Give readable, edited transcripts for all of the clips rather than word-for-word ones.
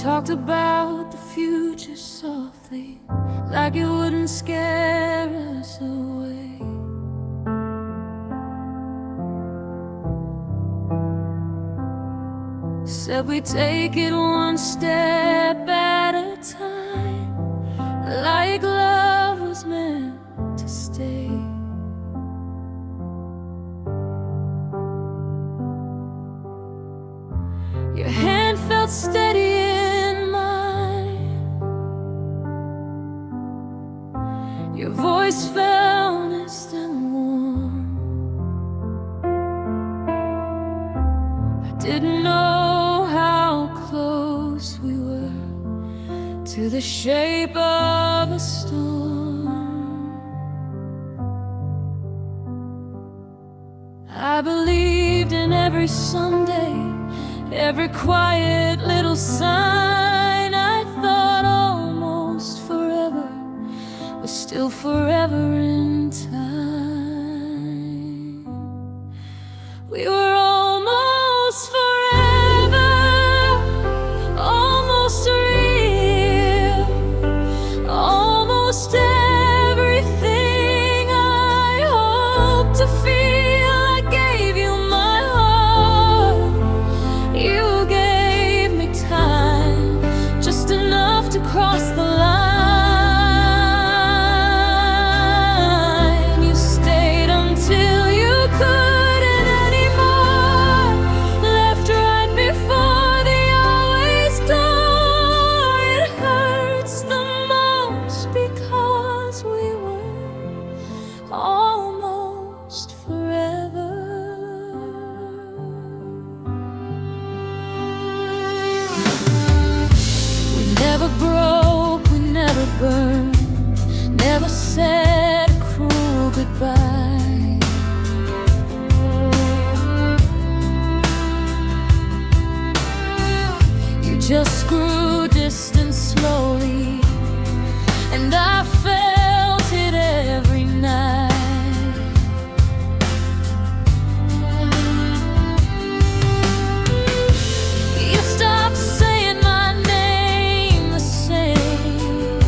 talked about the future softly, like it wouldn't scare us away. Said we take it one step at a time, like love was meant to stay. Your hand felt steady in mine, your voice felt honest and warm. I didn't know how close we were to the shape of a storm. I believed in every Sunday, every quiet little sign. I thought almost forever was still forever in time. We were almost forever, almost real, almost everything I hoped to feel. Cross the line, you stayed until you couldn't anymore. Left right before the always door. It hurts the most because we were almost forever. We never broke, we never burned, never said a cruel goodbye. You just grew distant slowly, and I felt it every night. You stopped saying my name the same,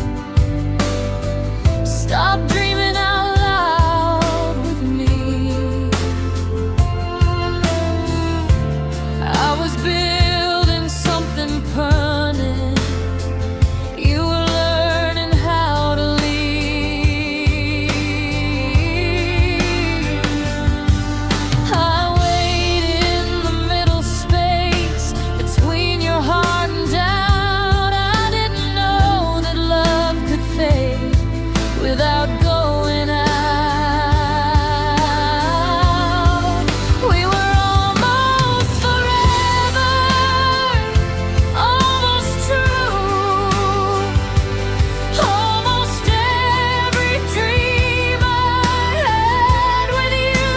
stop dreaming out loud with me. I was building something permanent, you were learning how to leave. I waited in the middle space between your heart and doubt. I didn't know that love could fade without going out. We were almost forever, almost true, almost every dream I had with you.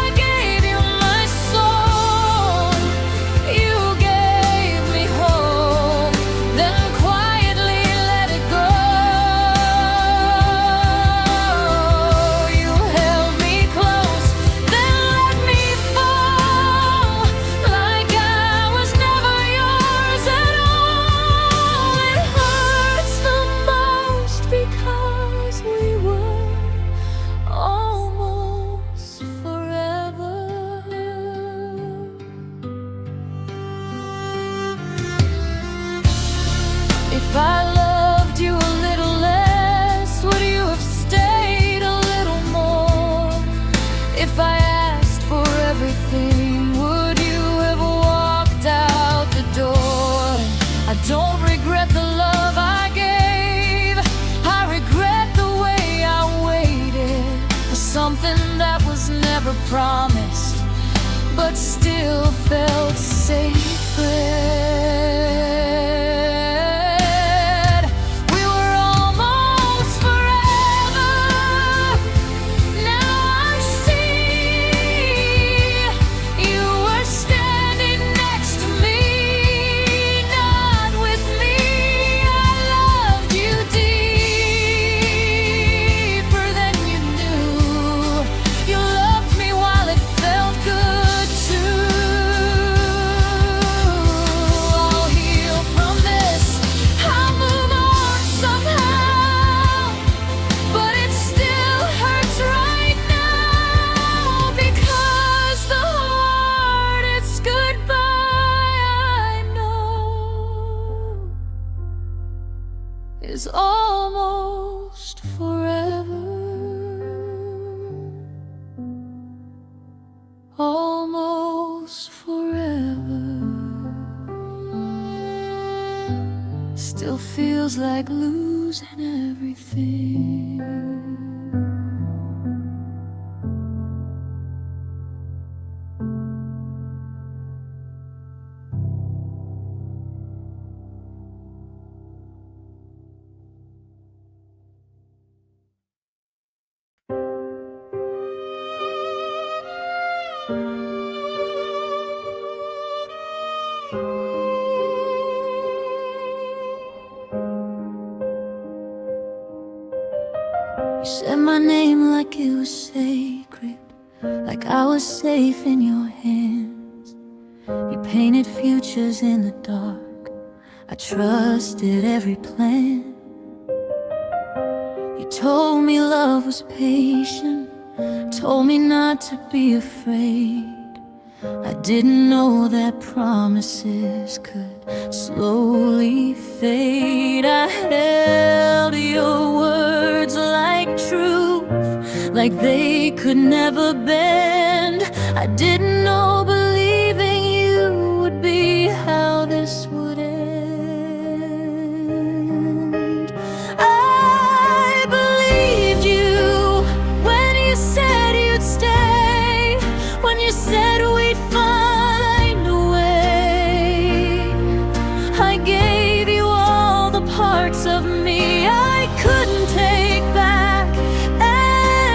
I gave you my soul, you gave me hope, then quietly let it go. You held me close, then let me fall, like I was never yours at all. It hurts the most because we were almost forever. If I loved you a little less, would you have stayed a little more? If I asked for everything, would you have walked out the door? I don't regret the love I gave, I regret the way I waited for something that was never promised, but still felt sacred. We were almost forever, now I see you were standing next to me, not with me. I loved you deeper than you knew. You loved me while it felt good too. is almost forever. Almost forever. Still feels like losing everything. You said my name like it was sacred, like I was safe in your hands. You painted futures in the dark, I trusted every plan. You told me love was patient, told me not to be afraid. I didn't know that promises could slowly fade. I held your words like truth, like they could never bend. I didn't know believing you would be how this would end. I believed you when you said you'd stay, when you said we'd find a way. I gave you all the parts of me I couldn't take back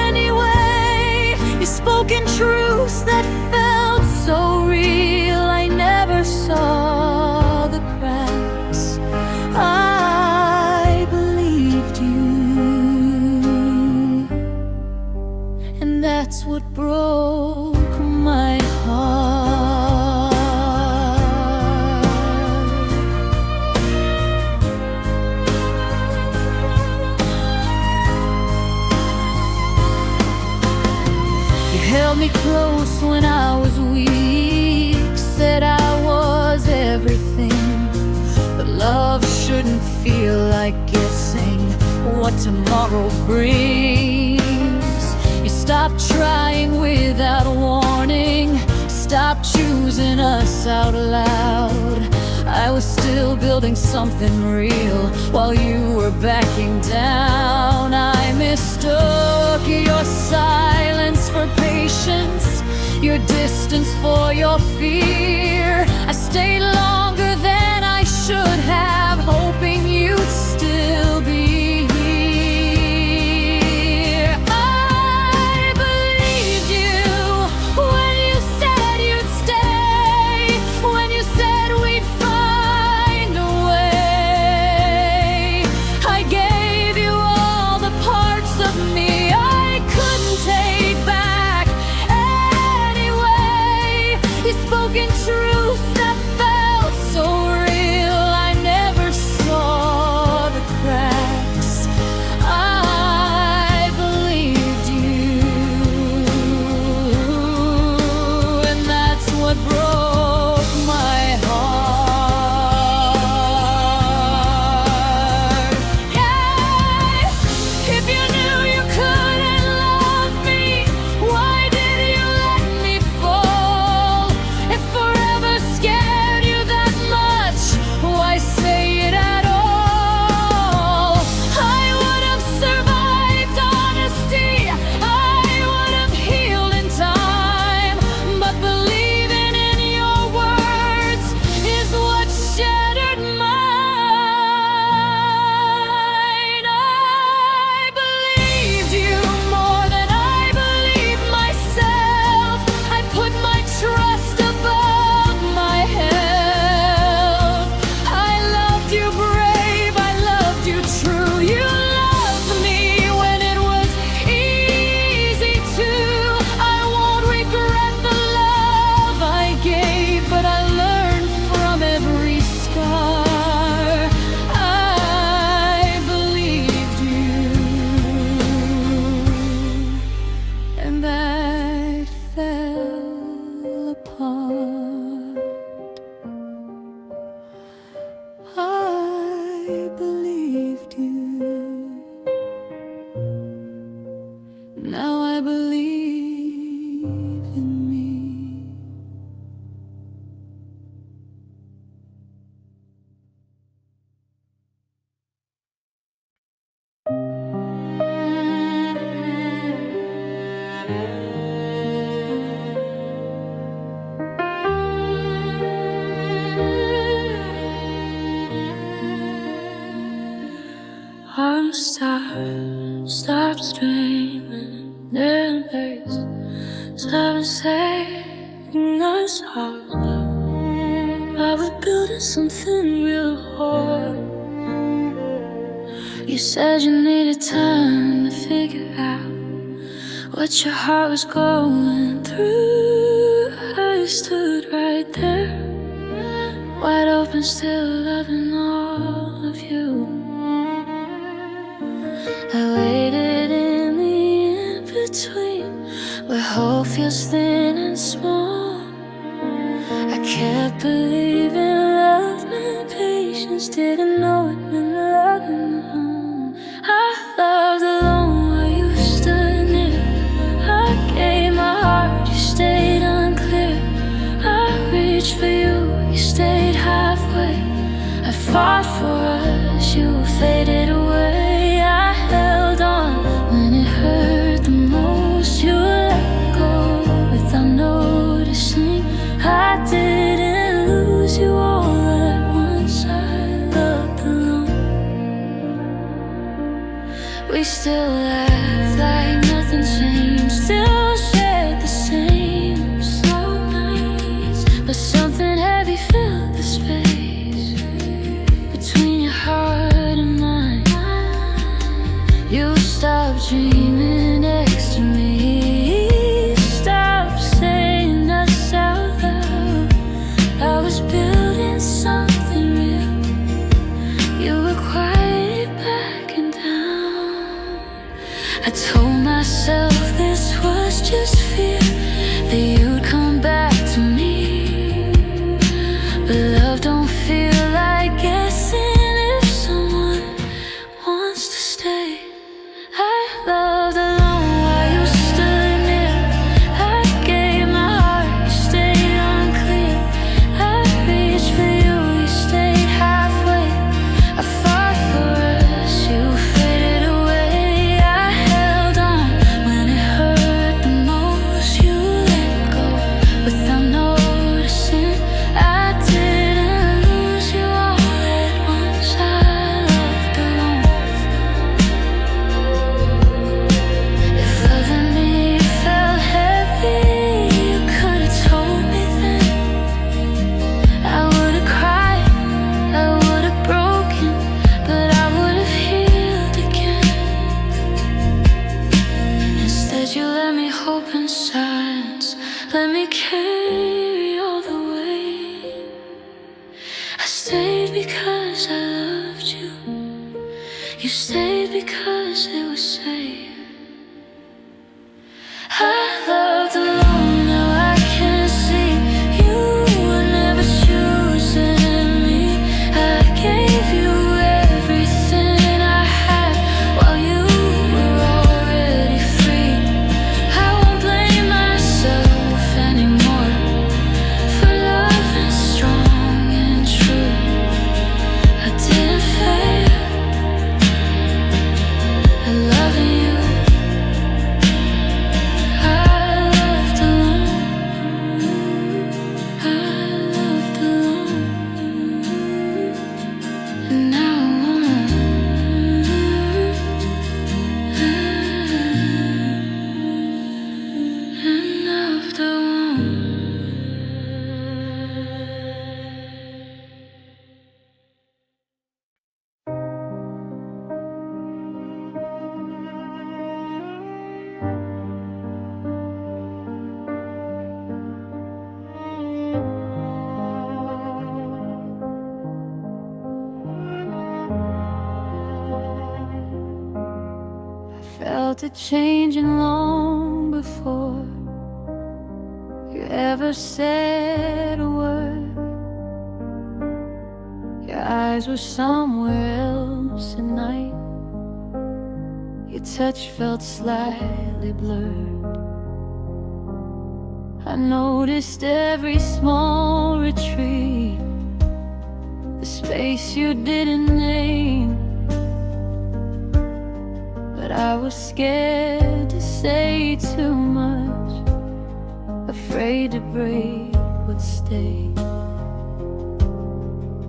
anyway. You spoke in truths that felt so real, I never saw the cracks. I believed you, and that's what broke my heart. You held me close when I was weak, said I was everything, but love shouldn't feel like guessing what tomorrow brings. You stopped trying without warning, stopped choosing us out loud. I was still building something real while you were backing down. I mistook your silence for patience, your distance for your fear. I stayed longer than I should have, hoping you'd still be here. I believed you when you said you'd stay, when you said we'd find a way. I gave you all the parts of me I couldn't take back anyway. You spoke in truth that felt so real, I never saw All the stars stopped screaming, their embrace stopped saying us hard. I was building something real hard. You said you needed time to figure out what your heart was going through. I stood right there, wide open, still loving all of you. I waited in the in-between, where hope feels thin and small. I kept believing love meant patience, didn't know it meant loving alone. I loved alone while you stood near. I gave my heart, you stayed unclear. I reached for you, you stayed halfway. I fought for us, you faded away. I held on when it hurt the most. You let go without noticing. I didn't lose you all at once. I loved alone. We still laugh like nothing changed, still shared the same slow nights. But something heavy filled the space between your heart and mine. You stopped dreaming next to me, stopped saying us out loud. I was building something real, you were quiet backing down. I told myself this was just fear, that you'd come back to me. But love don't feel like guessing if someone wants to stay. I loved alone while you stood near. I gave my heart, you stayed unclear. I reached for you, you stayed halfway. I fought for us, you faded away. I held on when it hurt the most. You let go without noticing. I didn't lose you all at once. I loved alone. If loving me felt heavy, you could've told me then. I would've cried, I would've broken, but I would've healed again. Instead you let me hope in silence, let me carry all the weight. I stayed because I loved you, you stayed because it was safe. I loved alone, now I can see you were never choosing me. I gave you everything I had while you were already free. I won't blame myself anymore for loving strong and true. I didn't fail at loving you. I loved alone. I loved alone. And now I won't. And loved alone. Felt it changing long before you ever said a word. Your eyes were somewhere else at night. Your touch felt slightly blurred. I noticed every small retreat, the space you didn't name. But I was scared to say too much, afraid to break what stayed.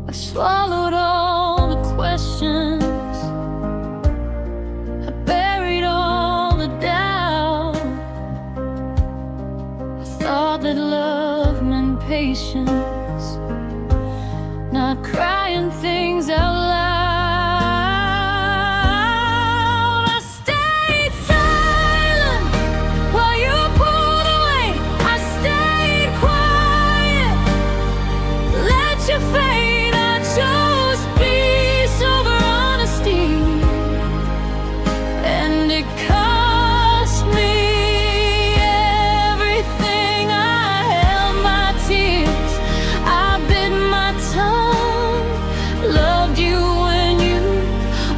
I swallowed all the questions patience, not crying things out loud. I stayed silent while you pulled away. I stayed quiet, let you fade. I chose peace over honesty, and it cost me everything. I held my tears, I bit my tongue, loved you when you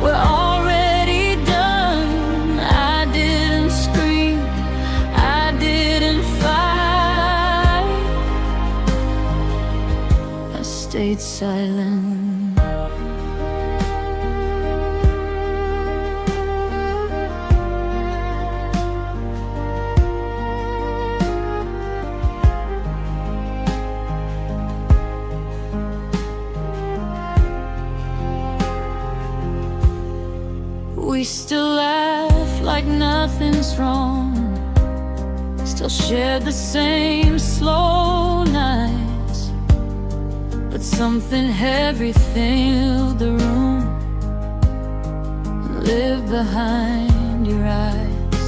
were already done. I didn't scream, I didn't fight, I stayed silent. We still laugh like nothing's wrong, still share the same slow nights, but something heavy filled the room and lived behind your eyes.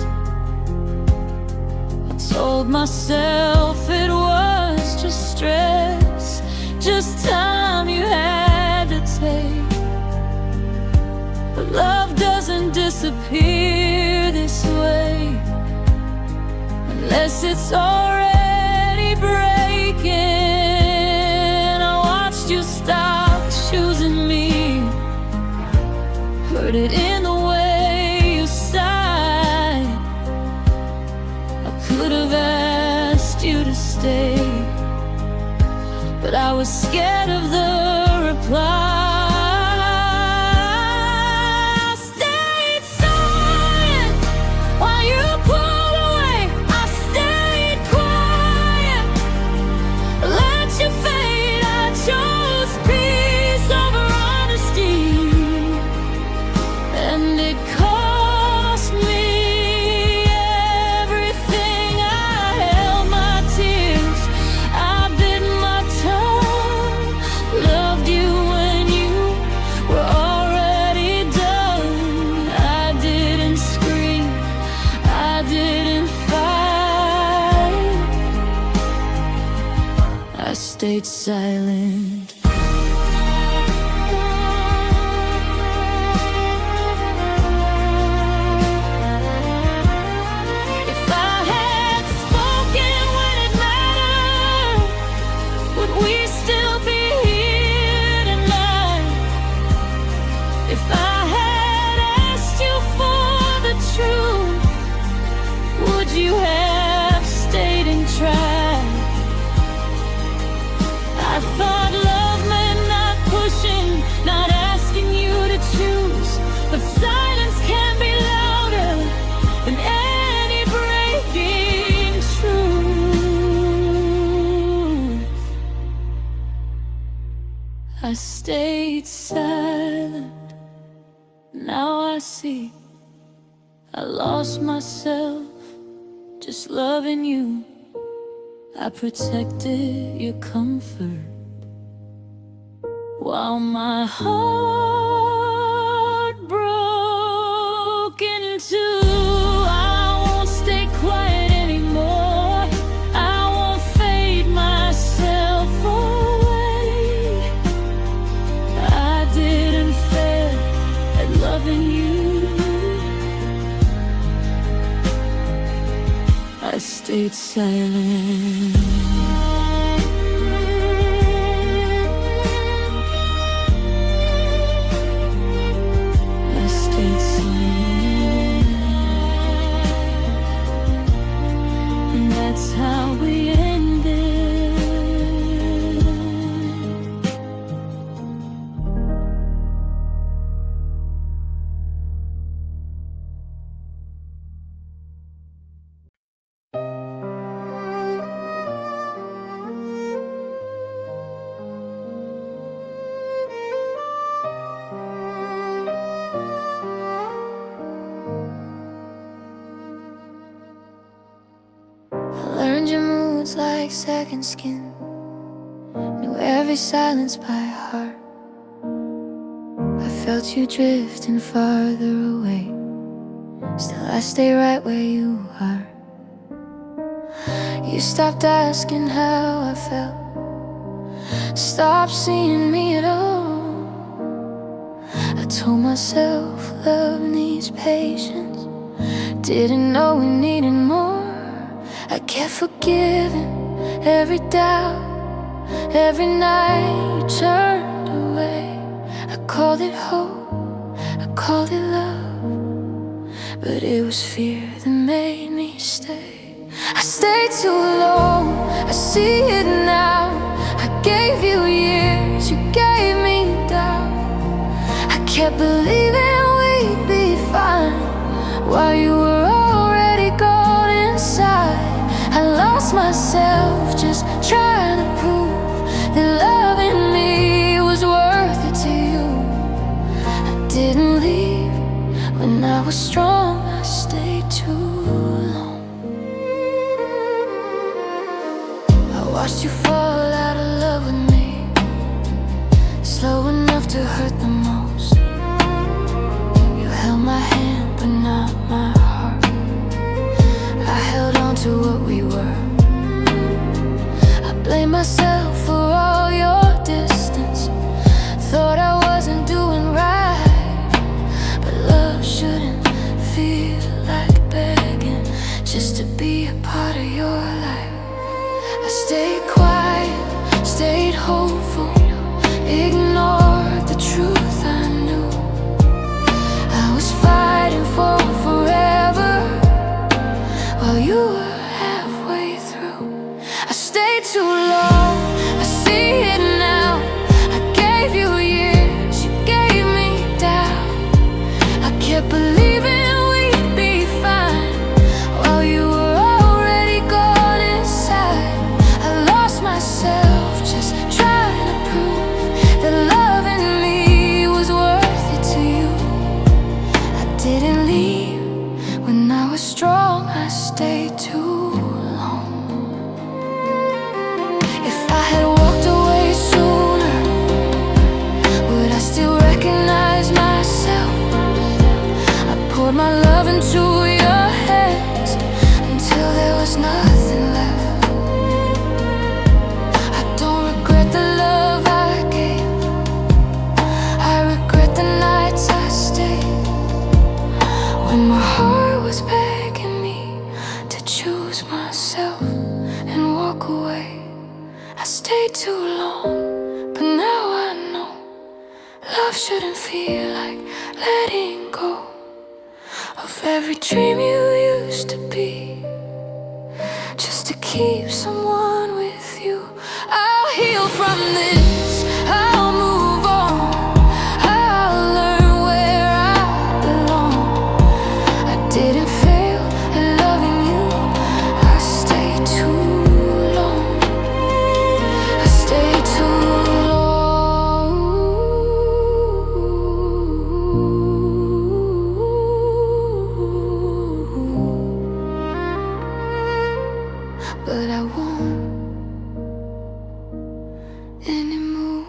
I told myself it was just stress, just time you had to take. But love doesn't disappear this way unless it's already breaking. I watched you stop choosing me, heard it in the way you sighed. I could have asked you to stay, but I was scared of the reply. I stayed silent. If I had spoken when it mattered, would we still be here tonight? If I had asked you for the truth, would you have stayed and tried? I thought love meant not pushing, not asking you to choose, but silence can be louder than any breaking truth. I stayed silent, now I see I lost myself just loving you. I protected your comfort while my heart broke in two. I won't stay quiet anymore, I won't fade myself away. I didn't fail at loving you, I stayed silent. I stayed silent, and that's how we ended. Learned your moods like second skin, every silence by heart. I felt you drifting farther away. Still I stay right where you are. You stopped asking how I felt, stopped seeing me at all. I told myself love needs patience, didn't know we needed more. I kept forgiving every doubt, every night you turned away. I called it hope, I called it love, but it was fear that made me stay. I stayed too long, I see it now. I gave you years, you gave me doubt. I kept believing we'd be fine while you were already gone inside. I lost myself just trying to prove that loving me was worth it to you. I didn't leave when I was strong, I stayed too long. I watched you fall out of love with me, slow enough to hurt the most. You held my hand but not my heart. I held on to what we were. I blame myself for all your distance, thought I wasn't doing right. But love shouldn't feel like begging just to be a part of your life. I stayed quiet, stayed hopeful, ignored the truth I knew. I was fighting for forever while you were halfway through. I stayed too long, I see it now. I gave you years, you gave me doubt. I kept believing we'd be fine while you were already gone inside. I lost myself just trying to prove that loving me was worth it to you. I didn't leave when I was strong, I stayed too long. If I had walked away sooner, would I still recognize myself? I poured my love into your hands until there was nothing left. I don't regret the love I gave, I regret the nights I stayed when my heart was begging me to choose myself and walk away. I stayed too long, but now I know love shouldn't feel like letting go of every dream you used to be, just to keep someone with you. I'll heal from this, I'll move on, I'll learn where I belong. I didn't fail at loving you, I stayed too long. I stayed too long. But I won't anymore.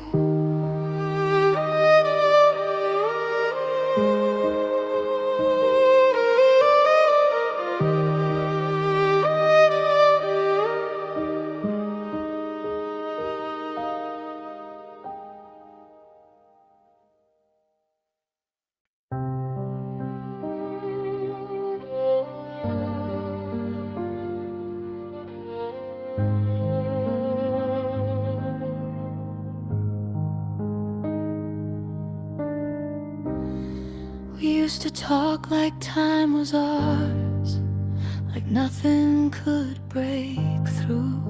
We used to talk like time was ours, like nothing could break through.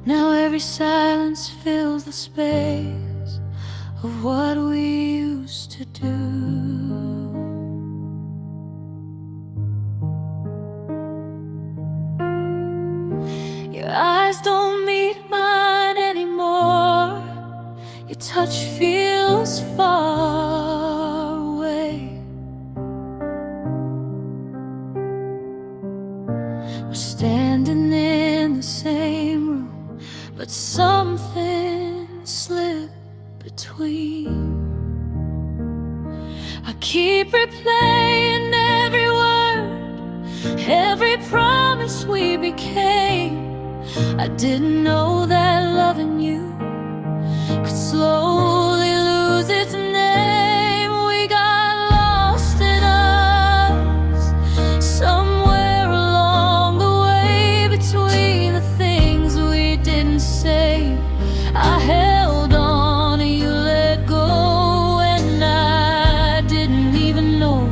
Now every silence fills the space of what we used to do. Your eyes don't meet mine anymore, your touch feels far away. but something slipped between. I keep replaying every word, every promise we became. I didn't know that loving you could slowly lose its name. We got lost in us, somewhere along the way, between the things we didn't say. I held on and you let go, and I didn't even know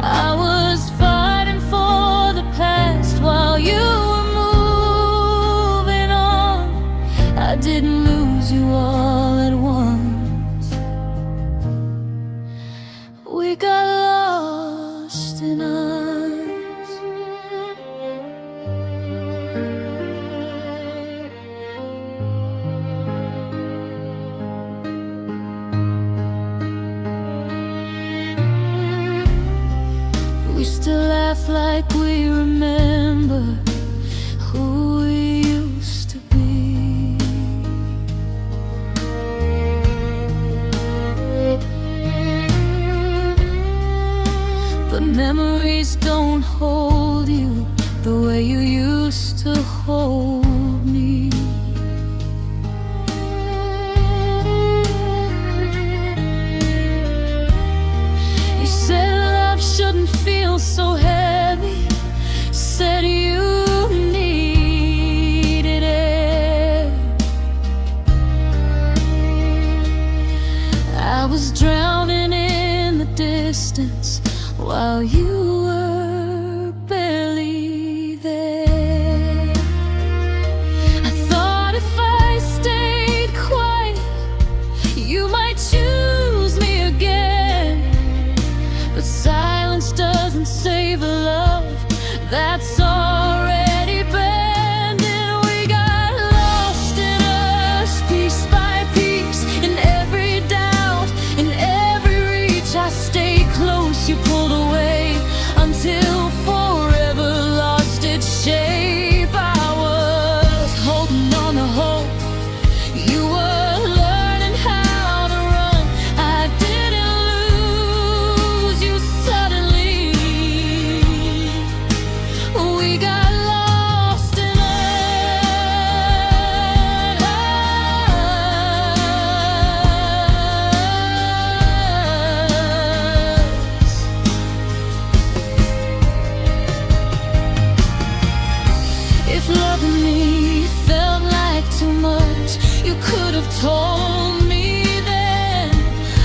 I was fighting for the past while you were moving on. I didn't lose you all at once. We got lost in us. We still laugh like we remember who we used to be. But memories don't hold you the way you used to hold me. You said love shouldn't feel so heavy, said you needed it. I was drowning in the distance while you were barely there. I thought if I stayed quiet, you might choose me again. But silence doesn't save a love that's already banned. And we got lost in us, piece by piece, in every doubt, in every reach. I stayed close, you pulled away, until forever lost its shape. I was holding on to hope, you were learning how to run. I didn't lose you suddenly. We got lost in us. If loving me felt like too much, you could have told me then.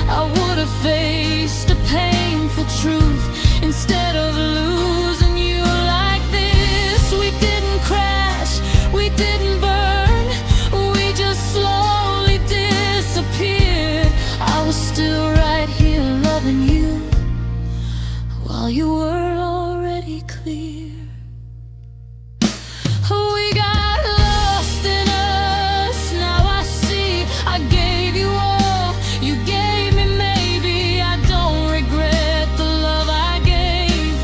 I would have faced the painful truth instead of losing you like this. We didn't crash, we didn't burn, we just slowly disappeared. I was still right here loving you while you were already clear. We got lost in us, now I see. I gave you all, you gave me maybe. I don't regret the love I gave,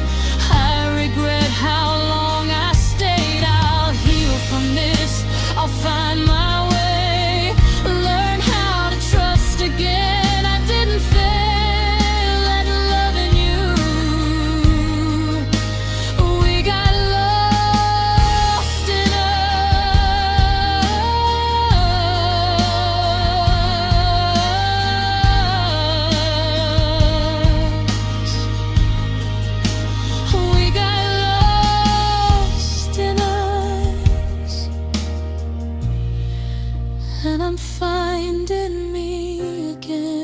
I regret how long I stayed. I'll heal from this, I'll find my way, learn how to trust again. I didn't fail at loving you. We got lost in us. We got lost in us. And I'm finding me again.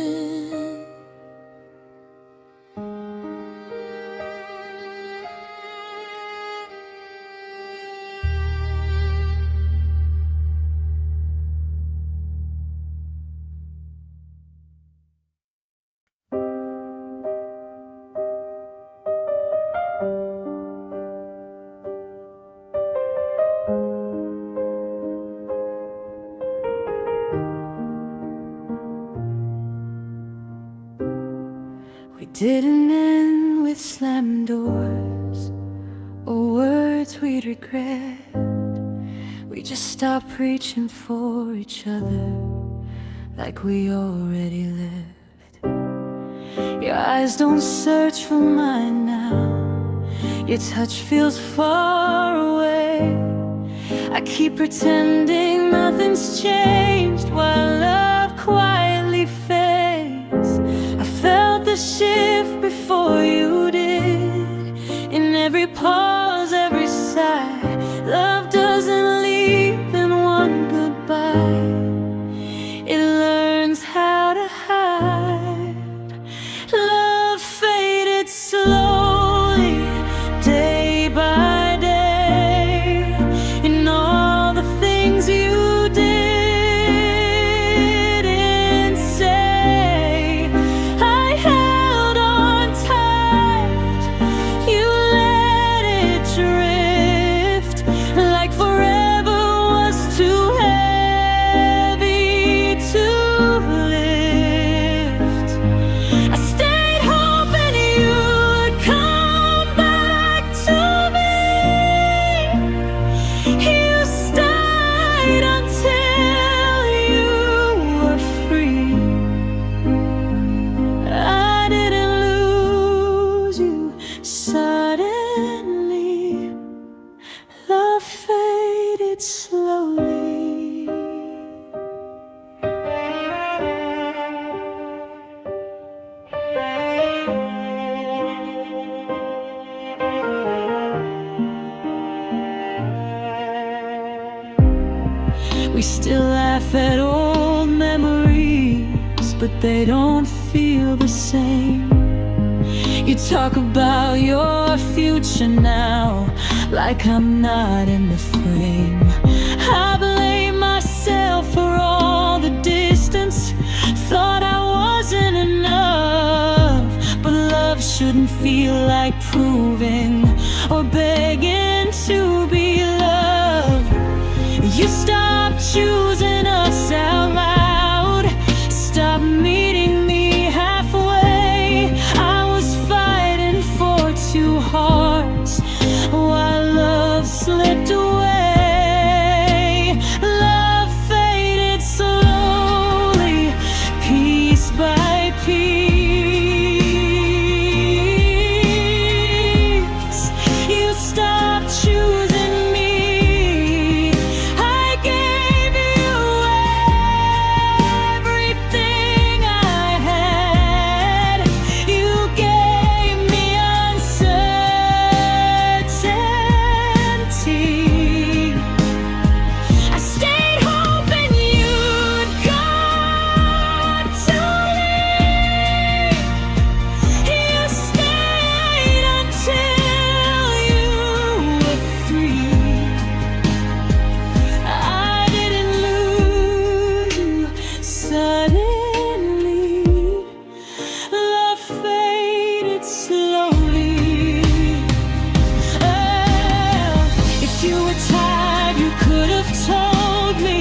We didn't end with slammed doors or words we'd regret. We just stopped reaching for each other like we already lived. Your eyes don't search for mine now. Your touch feels far away. I keep pretending nothing's changed while love quietly fades. I felt the shift before you did. In every pause, every sigh, love doesn't leave in one goodbye. It learns how to hide. Love faded slowly, day by day. And all the things you didn't say, I held on tight. You let it drift like forever was too heavy to lift. I stayed hoping you'd come back to me. You stayed until you were free. I didn't lose you suddenly. Love faded slowly. We still laugh at old memories, but they don't feel the same. You talk about your future now, like I'm not in the frame. I blame myself for all the distance. Thought I wasn't enough, but love shouldn't feel like proving or begging to be loved. You stopped choosing us out loud, stopped meeting me halfway. I was fighting for two hearts while love slipped away. Love faded slowly, piece by piece. You stopped choosing me. I gave you everything I had. You gave me uncertainty. I stayed hoping you'd come to me. You stayed until you were free. I didn't lose you suddenly. Love faded slowly. Oh, if you were tired, you could have told me.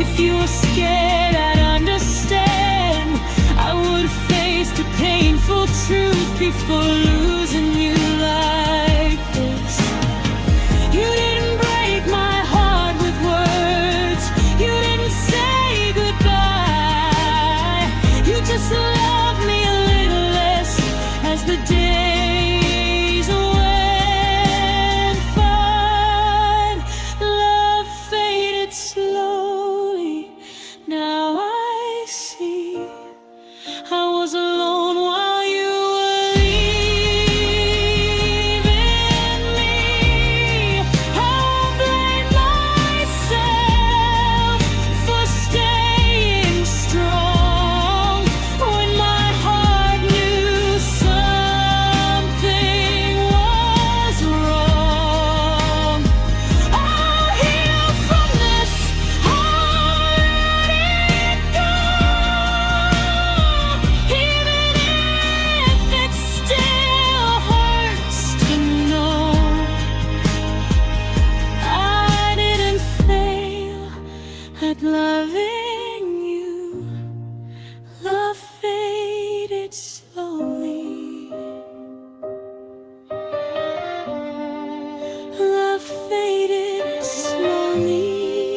If you were scared, I'd understand. I would have faced a painful truth before losing you like this. You didn't break my heart with words. You didn't say goodbye. You just loved me a little less as the days went by. Love faded slowly. Now I see I was alone while you were leaving me. I won't blame myself for staying strong when my heart knew something was wrong. I'll heal from this, I'll let it go. Even if it still hurts to know I didn't fail at loving you. Love faded slowly. Love faded slowly.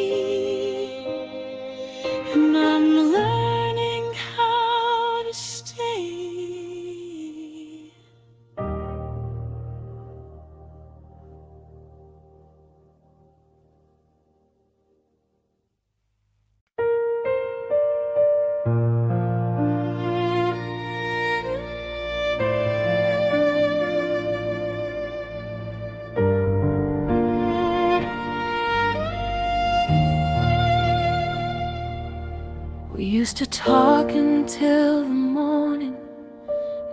We used to talk until the morning.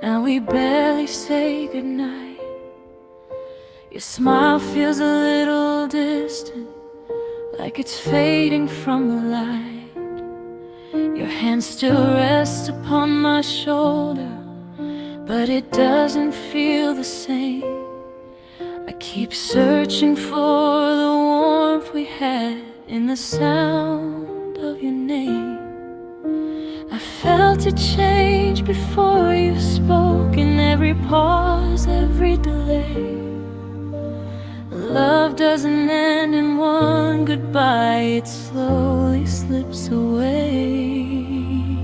Now we barely say goodnight. Your smile feels a little distant, like it's fading from the light. Your hand still rests upon my shoulder, but it doesn't feel the same. I keep searching for the warmth we had in the sound of your name. I felt it change before you spoke, in every pause, every delay. Love doesn't end in one goodbye, it slowly slips away.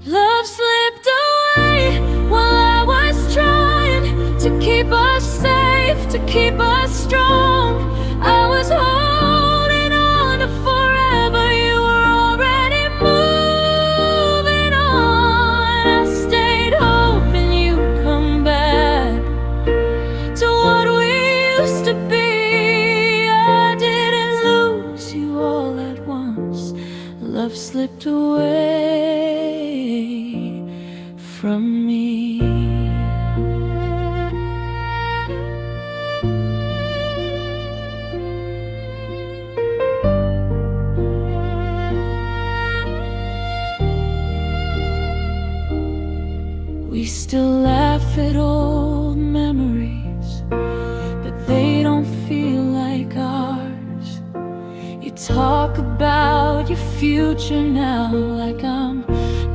Love slipped away while I was trying to keep us safe, to keep us strong. I was holding on to forever, you were already moving on. I stayed hoping you'd come back to what we used to be. I didn't lose you all at once. Love slipped away from me. We still laugh at old memories, but they don't feel like ours. You talk about your future now like I'm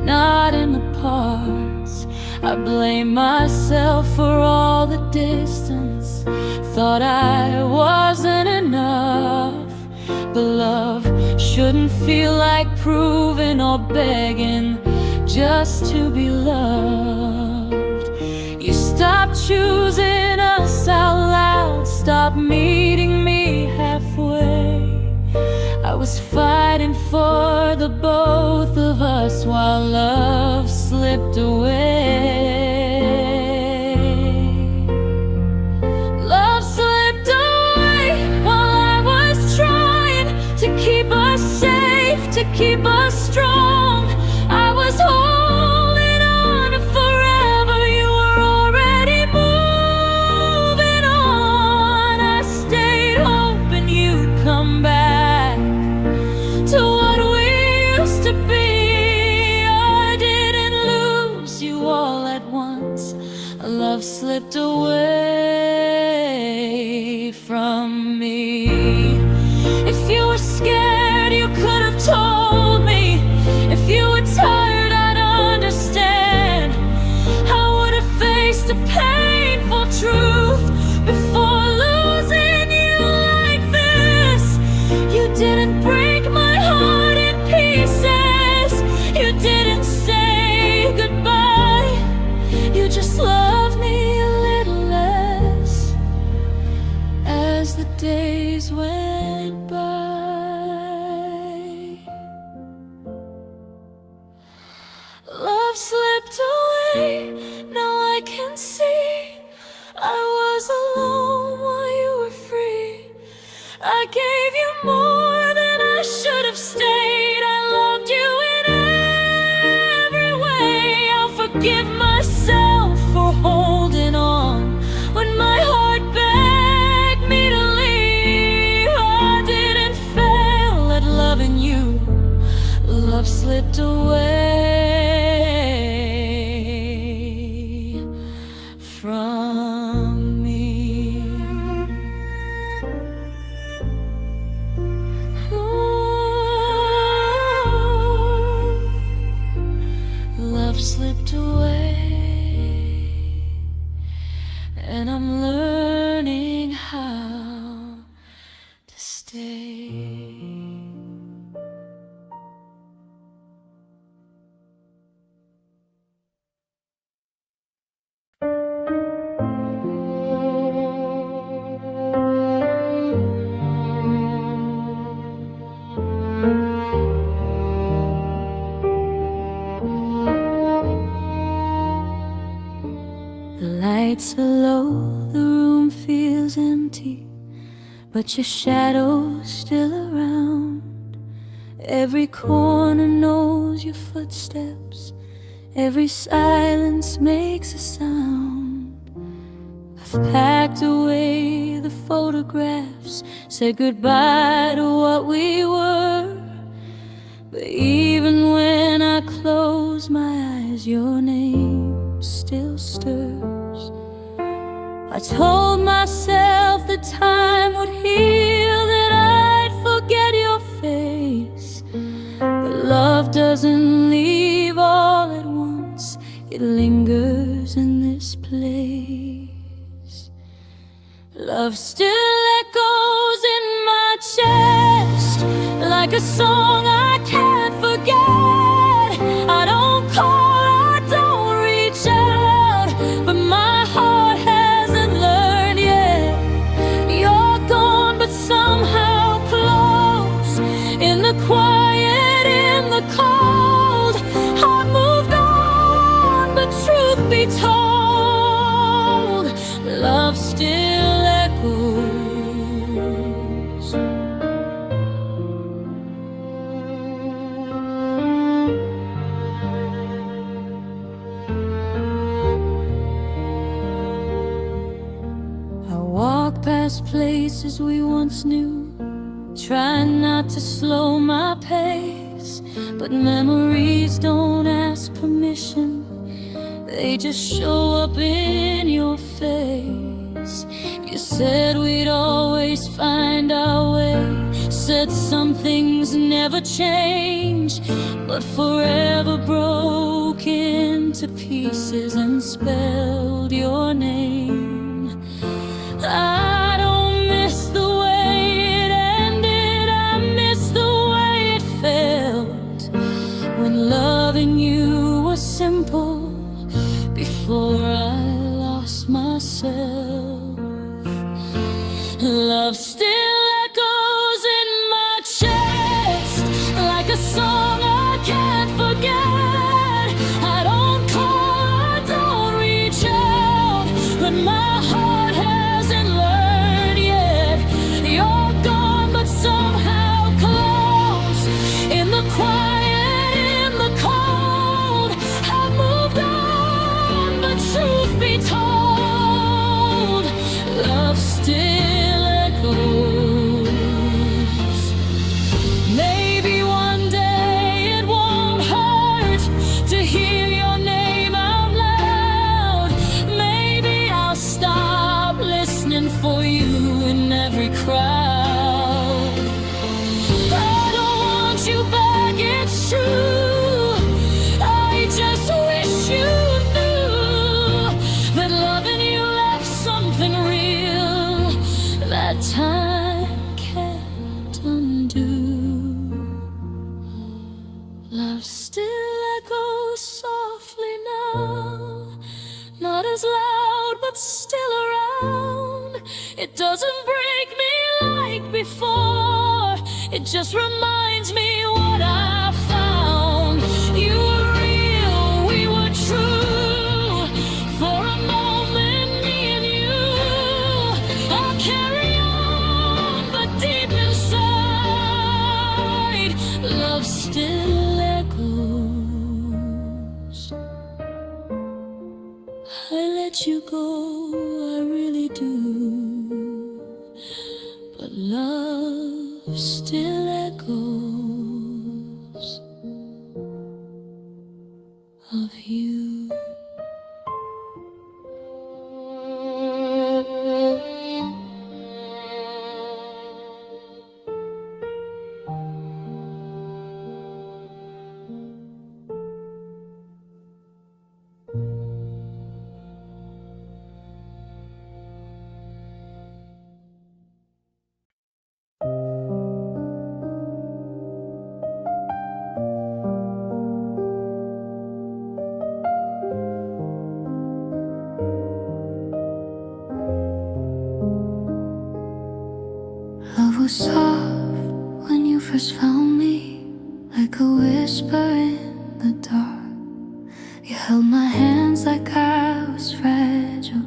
not in the parts. I blame myself for all the distance, thought I wasn't enough. But love shouldn't feel like proving or begging just to be loved. You stopped choosing us out loud, stopped meeting me halfway. I was fighting for the both of us while love slipped away. Love slipped away while I was trying to keep us safe, to keep us strong. I was holding on to forever, you were already moving on. I stayed hoping you'd come back to what we used to be. I didn't lose you all at once. Love slipped away from me. If you were scared, you could have told me. If you were tired, I'd understand. I would have faced the painful truth before losing you like this. You didn't break my heart in pieces. You didn't say goodbye. You just loved me a little less as the days went by. Love slipped away, now I can see I was alone while you were free. I gave you more than I should have stayed. I loved you in every way. I'll forgive myself for holding on when my heart begged me to leave. I didn't fail at loving you. Love slipped away from me. Ooh, love slipped away, and I'm learning how to stay. The lights are low, the room feels empty, but your shadow's still around. Every corner knows your footsteps. Every silence makes a sound. I've packed away the photographs, said goodbye to what we were. But even when I close my eyes, your name still stirs. I told myself that time would heal, that I'd forget your face. But love doesn't leave all at once, it lingers in this place. Love still echoes in my chest, like a song I can't forget. I don't call, I don't reach out, but my heart hasn't learned yet. You're gone, but somehow close. In the quiet, in the cold, I've moved on, but truth be told, love still echoes. Walk past places we once knew, trying not to slow my pace. But memories don't ask permission, they just show up in your face. You said we'd always find our way, said some things never change, but forever broke into pieces and spelled your name. I don't miss the way it ended, I miss the way it felt when loving you was simple, before I lost myself. Love still echoes in my chest, like a song I can't forget. I don't call, I don't reach out, but my heart hasn't learned yet. You're gone, but somehow close. In the quiet, in the cold, I've moved on, but truth be told, love still echoes. Maybe one day it won't hurt to hear your name out loud. Maybe I'll stop listening for you in every crowd. I don't want you back, it's true. I just wish you knew that loving you left something real that time can't undo. Love still echoes softly now, not as loud but still around. It doesn't break me like before, it just reminds me what I found. You were real, we were true. For a moment, me and you, I'll carry on, but deep inside, love still echoes. I let you go, I really do, but love still echoes of you. Love was soft when you first found me, like a whisper in the dark. You held my hands like I was fragile,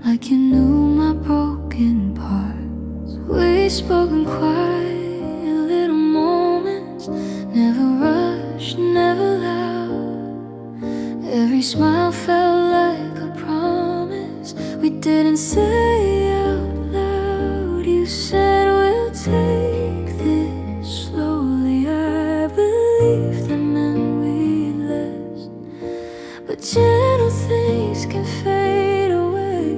like you knew my broken parts. We spoke in quiet little moments, smile felt like a promise we didn't say out loud. You said we'll take this slowly. I believed that meant we'd last, but gentle things can fade away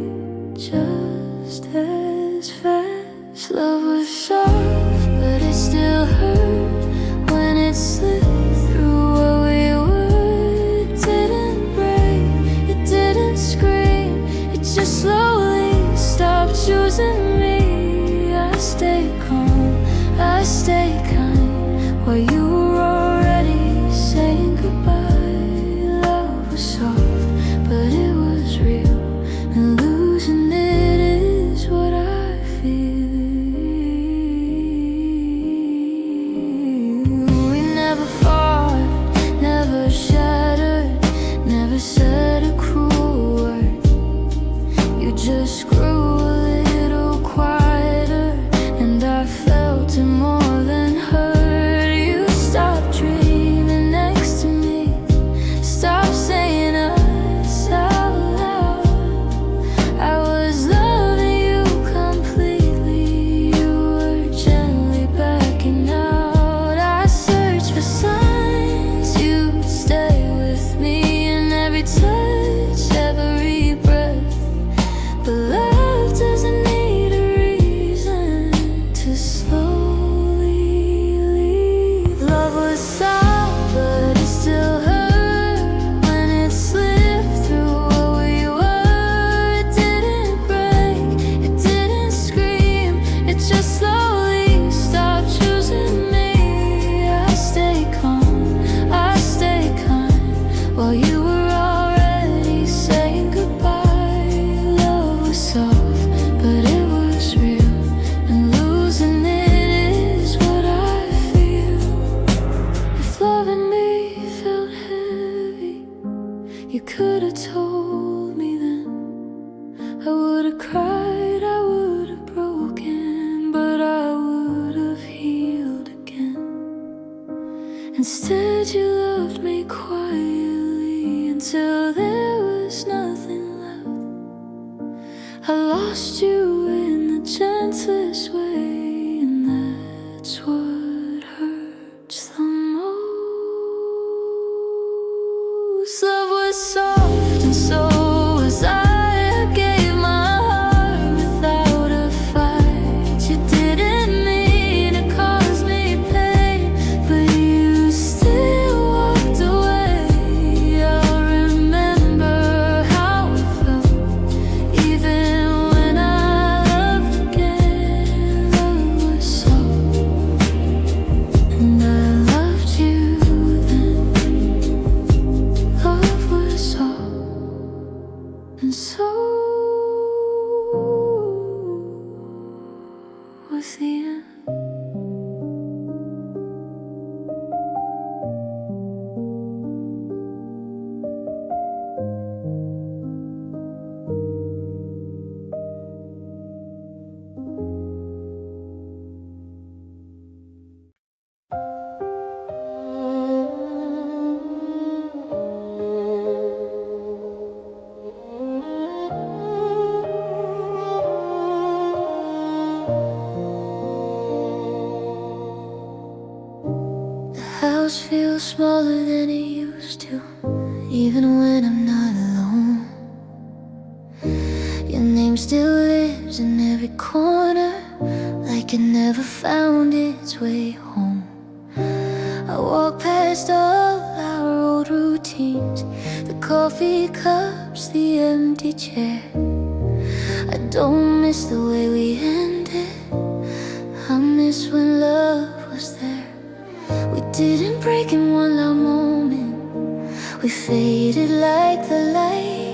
just as fast. Love was soft, but it still hurt when it slipped through what we were. It didn't break, it didn't scream, it just slowly stopped choosing me. I stayed calm, I stayed kind, while you were already saying goodbye. Love was soft, but it was real, and losing it is what I feel. We never fought, never shattered, never said a cruel word. You just grew a little quieter, and I felt it more than hurt. You stopped dreaming next to me, stopped saying us out loud. I was loving you completely, you were gently backing out. I searched for signs you'd stay with me in every touch, every breath. But love doesn't need a reason to slowly leave. Love was soft, but it still hurt when it slipped through what we were. It didn't break, it didn't scream, it just slowly stopped choosing me. I stayed calm, I stayed kind, while you were already saying goodbye. Love was soft, but it was real, and losing it is what I feel. If loving me felt heavy, you could have told me then. I would have cried, I would have broken, but I would have healed again. Instead you loved me quietly until there was nothing left. I lost you in the gentlest way, and that's what hurts the most. Love was soft, and so was I. I gave my heart without a fight. You didn't mean to cause me pain, but you still walked away. I'll remember how it felt, even when I loved again. Love was soft, and I loved you then. Love was soft, and so was the end. The house feels smaller than it used to, even when I'm not alone. Your name still lives in every corner, like it never found its way home. I walk past all our old routines, the coffee cups, the empty chair. I don't miss the way we ended, I miss when love was there. We didn't break in one loud moment, we faded like the light.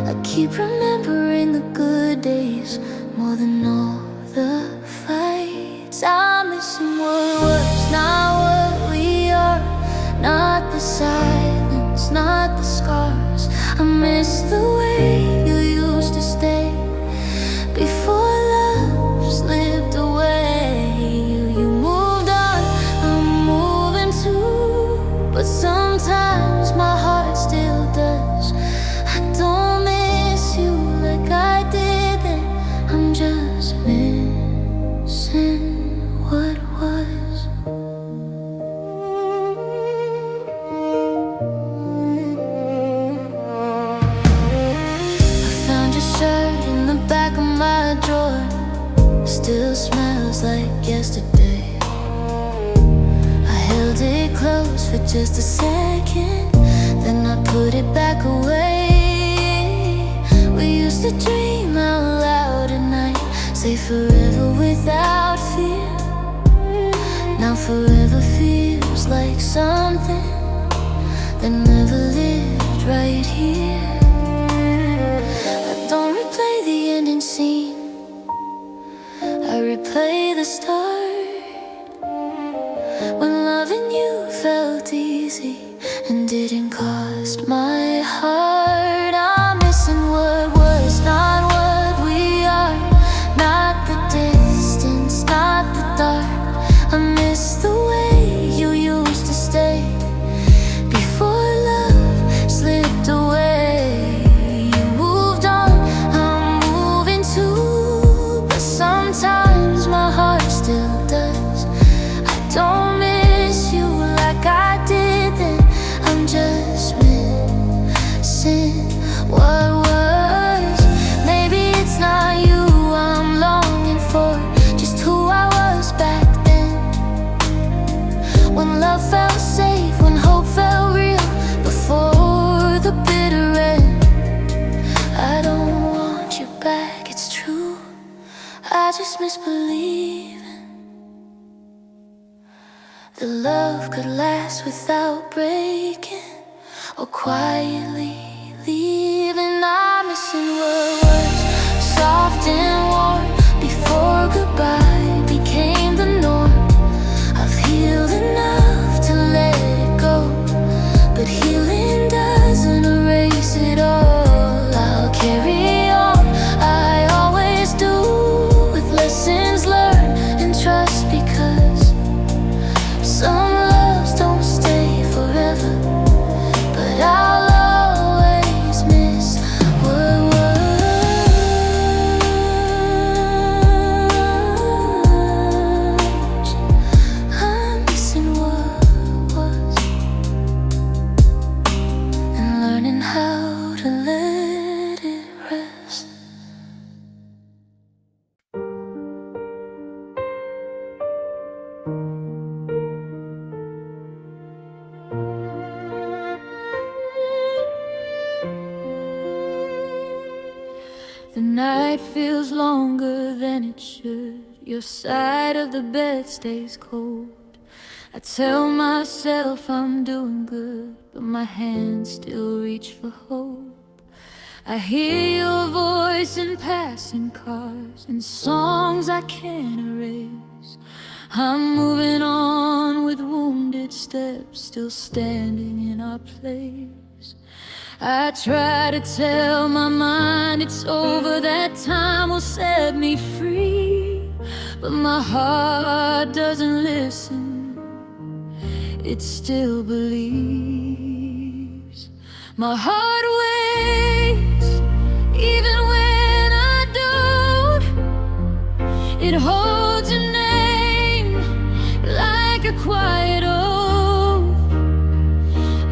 I keep remembering the good days more than all the fights. I'm missing what was, not what we are, not the silence, not the scars. I miss the way you used to stay before love slipped away. You moved on, I'm moving too, but sometimes my heart like yesterday. I held it close for just a second, then I put it back away. We used to dream out loud at night, say forever without fear. Now forever feels like something that never lived right here. I don't replay the ending scene, I replay the start, when loving you felt easy and didn't cost my heart. I'm missing what was, not what we are, not the distance, not the dark. I miss the way you used to stay before love slipped away. You moved on, I'm moving too, but sometimes my heart still does. I don't miss you like I did then, I'm just missing what was. Maybe it's not you I'm longing for, just who I was back then, when love felt safe, when hope felt real, before the bitter end. I don't want you back, it's true, I just miss believing that love could last without breaking or quietly leaving. I'm missing what was soft and warm before goodbye became the norm. I've healed enough to let it go, but healing doesn't erase it all. I'll carry on, I always do, with lessons learned and trust, because some loves don't stay forever, but I'll always miss what was. I'm missing what was, and learning how to let it rest. The night feels longer than it should, your side of the bed stays cold. I tell myself I'm doing good, but my hands still reach for hope. I hear your voice in passing cars and songs I can't erase. I'm moving on with wounded steps, still standing in our place. I try to tell my mind it's over, that time will set me free, but my heart doesn't listen, it still believes. My heart waits, even when I don't. It holds your name like a quiet oath.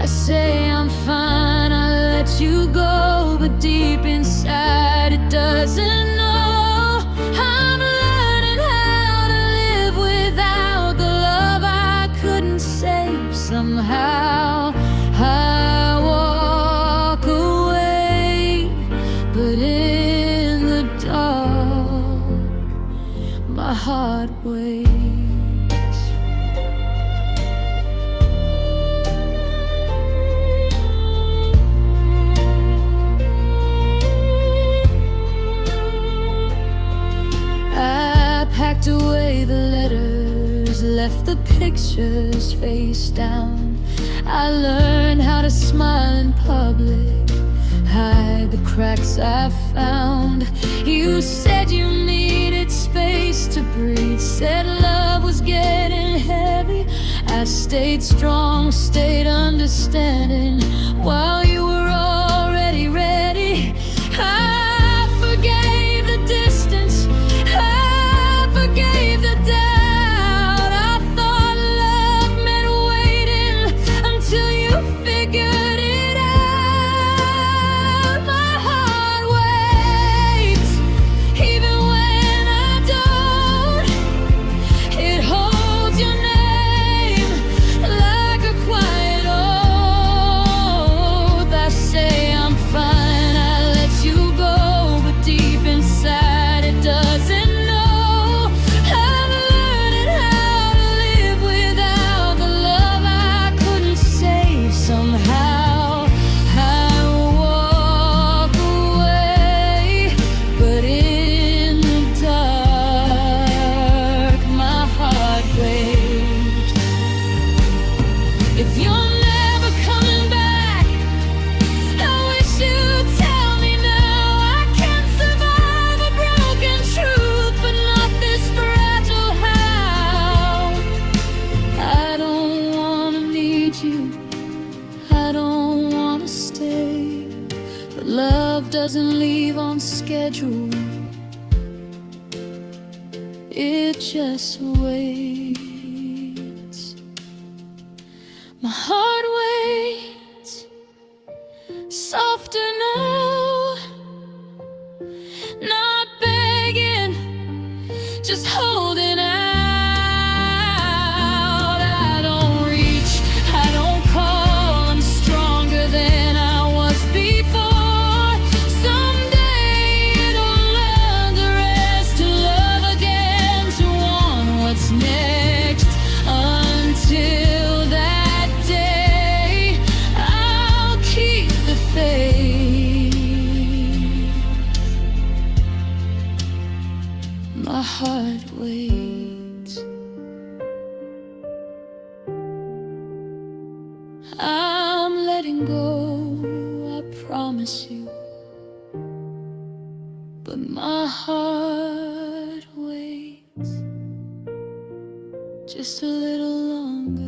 I say I'm fine, I let you go, but deep inside it doesn't know. I'm learning how to live without the love I couldn't save. Somehow I walk away, but in the dark my heart waits. Packed away the letters, left the pictures face down. I learned how to smile in public, hide the cracks I found. You said you needed space to breathe, said love was getting heavy. I stayed strong, stayed understanding, while you were already ready. I forgave the distance, I forgave the doubt. I thought love meant waiting until you figured it out. My heart waits, even when I don't. doesn't leave on schedule, it just waits. My heart waits softer now, not begging, just holding out. I don't reach, I don't call, I'm stronger than I was before. Someday it'll learn the rest, to love again, to want what's next. Until that day, I'll keep the faith. My heart waits. I'm letting go, I promise you, but my heart waits just a little longer.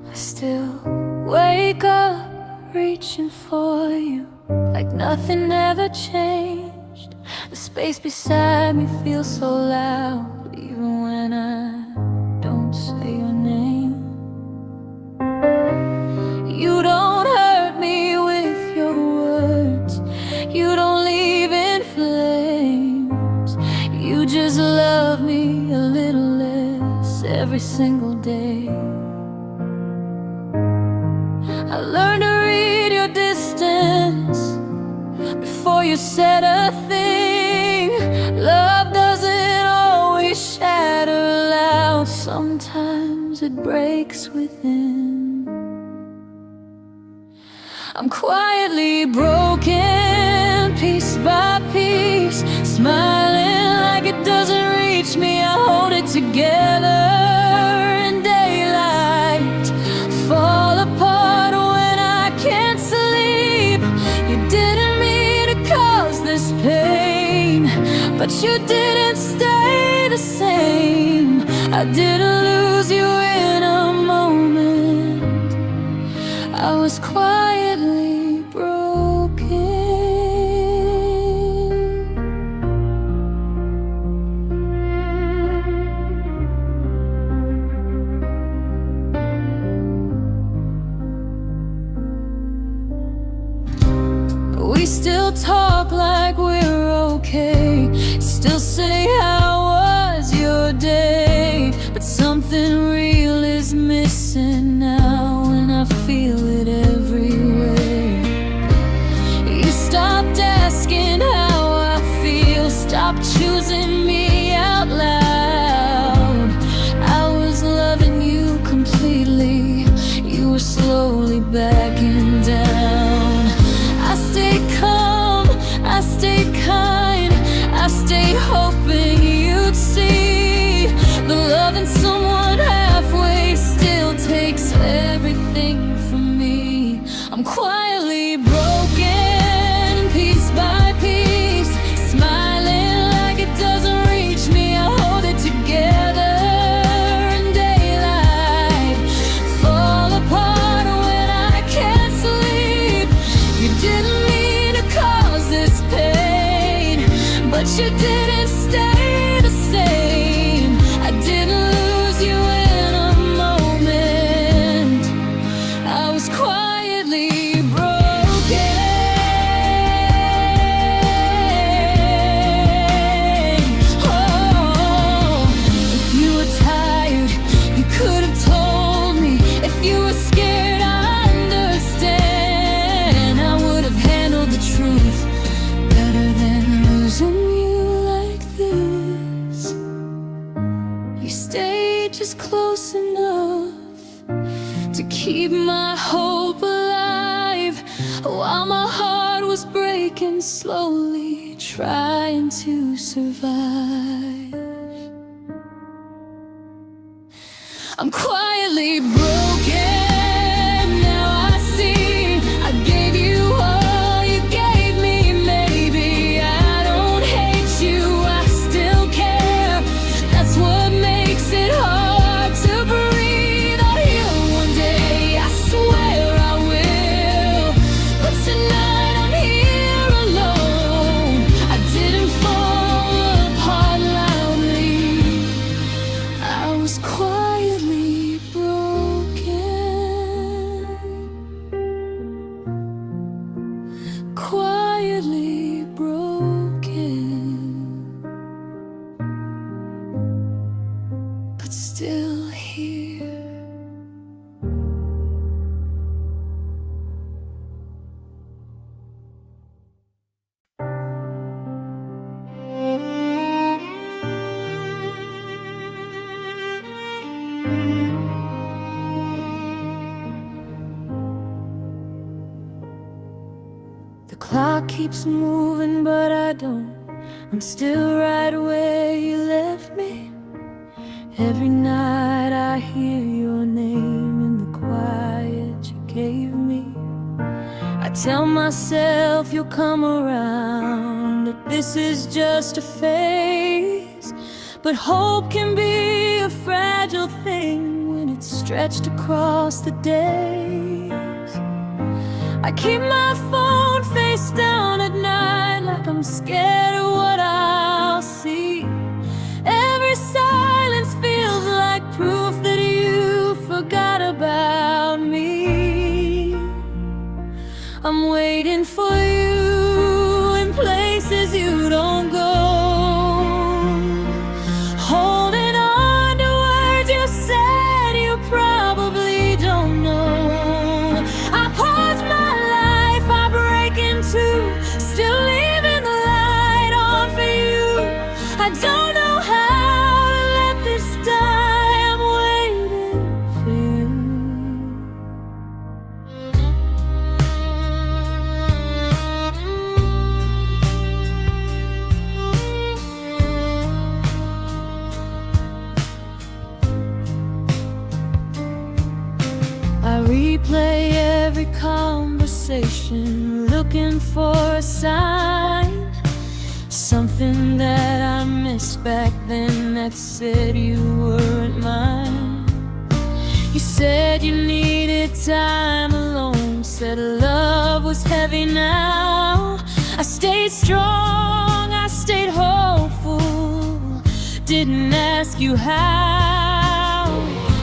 I still wake up reaching for you, like nothing ever changed. The space beside me feels so loud, even when I don't say your name. You don't hurt me with your words, you don't leave in flames. You just love me a little less every single day. I learned to read your distance before you said a thing. Love doesn't always shatter loud, sometimes it breaks within. I'm quietly broken, piece by piece, smiling like it doesn't reach me. I hold it together in daylight, fall apart when I can't sleep. You didn't mean to cause this pain, but you didn't stay the same. I didn't lose you in a moment, I was quietly broken. We still talk like we're okay, still say how was your day, but something real is missing now, and I feel it everywhere. You stopped asking how I feel, stopped choosing me out loud. I was loving you completely, you were slowly backing down. I stayed calm, I stayed kind, I stayed hoping you'd see the love in someone halfway still takes everything from me. I'm quietly broken, piece by piece, smiling like it doesn't reach me. I hold it together in daylight, fall apart when I can't sleep. You didn't mean to cause this pain, but you didn't stay the same. I didn't lose you in a moment, I was quietly broken. Oh, if you were tired, you could have told me. If you were scared, I understand. I would have handled the truth better than losing you like this. You stayed just close enough to keep my hope alive, while my heart was breaking slowly, trying to survive. I'm quietly broken. Now I see I gave you all you gave me. Maybe I don't hate you, I still care. That's what makes it hard to breathe. I'll heal one day, I swear I will. But tonight I'm here alone. I didn't fall apart loudly, I was quietly broken. Quietly broken, but still here. The clock keeps moving, but I don't. I'm still right where you left me. Every night I hear your name in the quiet you gave me. I tell myself you'll come around, that this is just a phase. But hope can be a fragile thing when it's stretched across the days. I keep my phone face down at night, like I'm scared of what I'll see. Every silence feels like proof that you forgot about me. I'm waiting for you in places you don't go, holding on to words you said you probably don't know. I pause my life, I break in two, still leaving the light on for you. I don't know how to let this die, I'm waiting for you. I replay every conversation, looking for a sign, something that I missed back then that said you weren't mine. You said you needed time alone, said love was heavy now. I stayed strong, I stayed hopeful, didn't ask you how.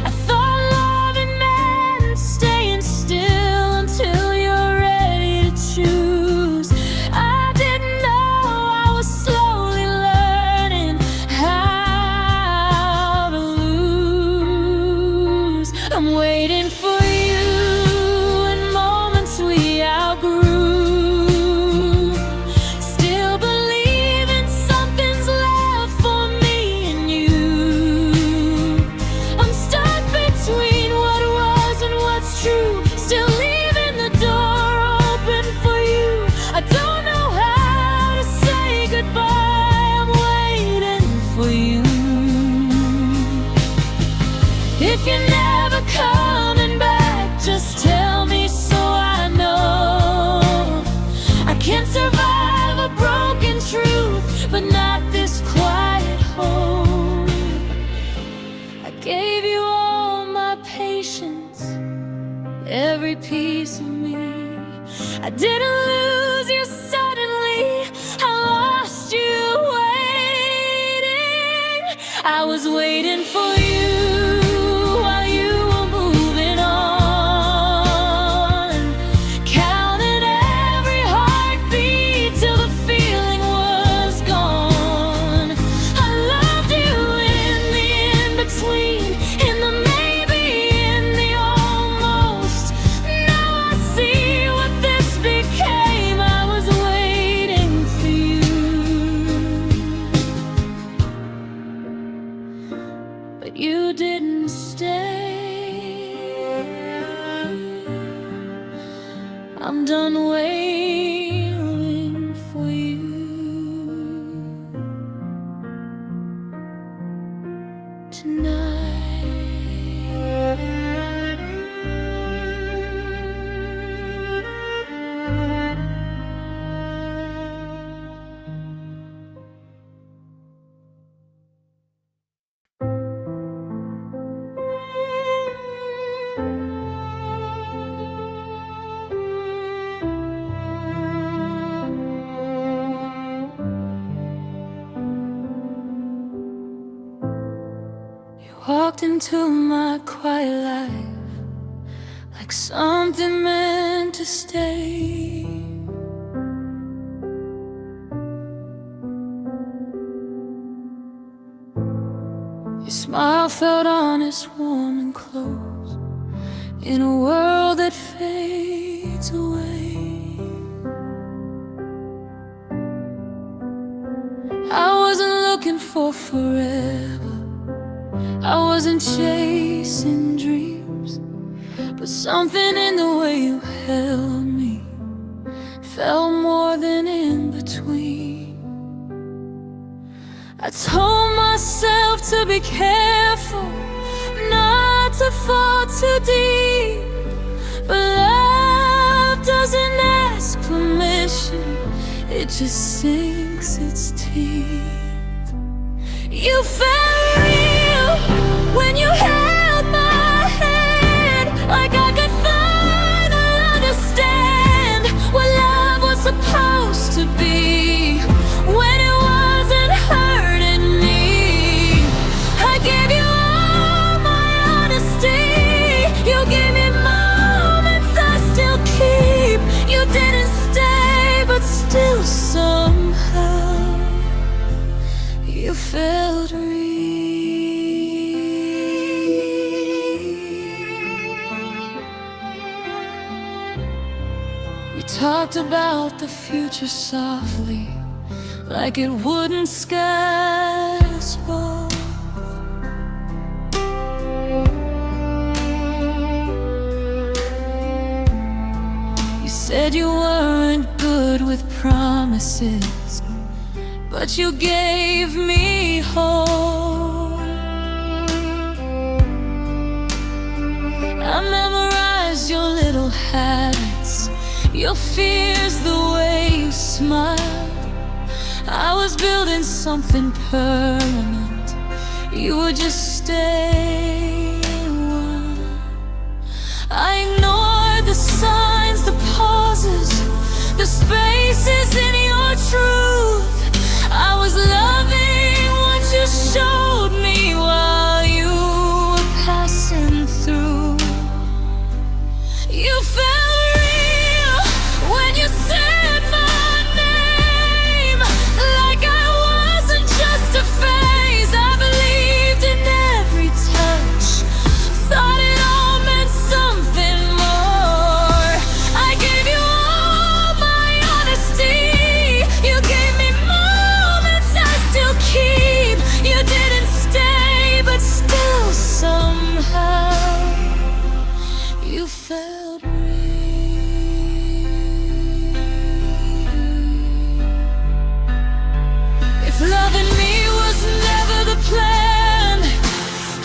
I thought loving meant staying still until you're ready to choose. I didn't know I was slowly learning how to lose. I'm waiting for you in moments we outgrew, still believing something's left for me and you. I'm stuck between what was and what's true, still leaving the door open for you. I don't know how to say goodbye, I'm waiting for you. If you're never coming back, just tell me so I know. I can't survive a broken truth, but not this quiet home. I gave you all my patience, every piece of me. I didn't lose you suddenly, I lost you waiting. I was waiting for you while you were moving on, counting every heartbeat till the feeling was gone. I loved you in the in-between, in the maybe, in the almost. Now I see what this became, I was waiting for you. walked into my quiet life like something meant to stay. Your smile felt honest, warm and close in a world that fades away. I wasn't looking for forever, I wasn't chasing dreams, but something in the way you held me felt more than in between. I told myself to be careful, not to fall too deep, but love doesn't ask permission, it just sinks its teeth. You felt real when you held my hand, like I could finally understand what love was supposed to be when it wasn't hurting me. I gave you all my honesty, you gave me moments I still keep. You didn't stay, but still somehow you felt real. We talked about the future softly, like it wouldn't scare us both. You said you weren't good with promises, but you gave me hope. I memorized your little habits, your fears, the way you smiled. I was building something permanent, you would just stay one. I ignored the signs, the pauses, the spaces in your truth. I was loving what you showed me while you were passing through. You felt real when you said my name, like I wasn't just a phase. I believed in every touch, thought it all meant something more. I gave you all my honesty, you gave me moments I still keep. You didn't stay, but still somehow you felt real. If loving me was never the plan,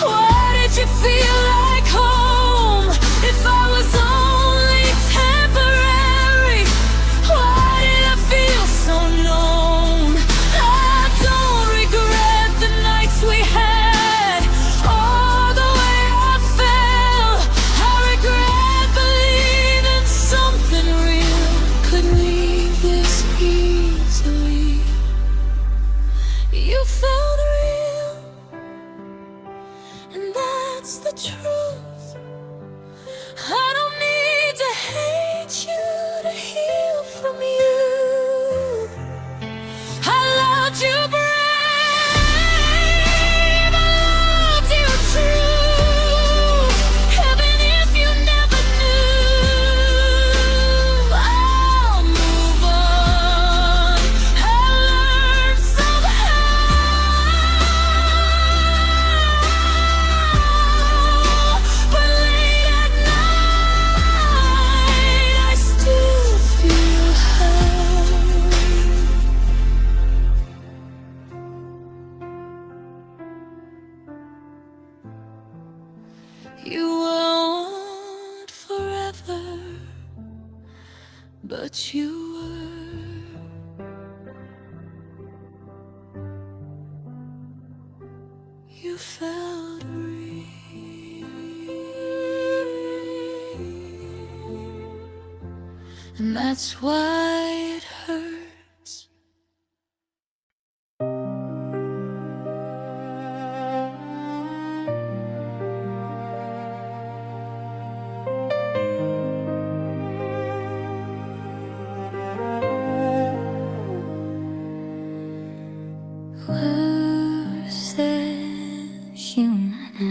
why did you feel like home? If I was only temporary, why did I feel so known? I don't regret the nights we had, or the way I felt. I regret believing something real could leave this easily. You felt real, and that's the truth. I don't need to hate you to heal from you. I loved you brave, I loved you true, even if you never knew. I'll move on, I learned somehow, but late at night I still feel high. You won't forever, but you were. You felt real, and that's why it hurts. worse as you and I.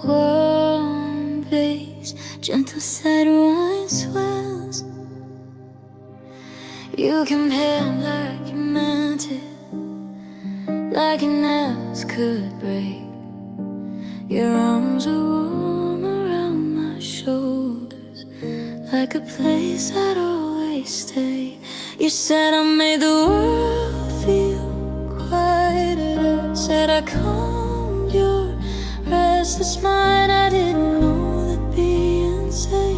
Warm breeze, gentle sidewine swells. You compare like you meant it, like an else could break. Your arms are warm around my shoulders, like a place I'd always stay. You said I made the world feel quieter, said I calmed your restless mind. I didn't know that being safe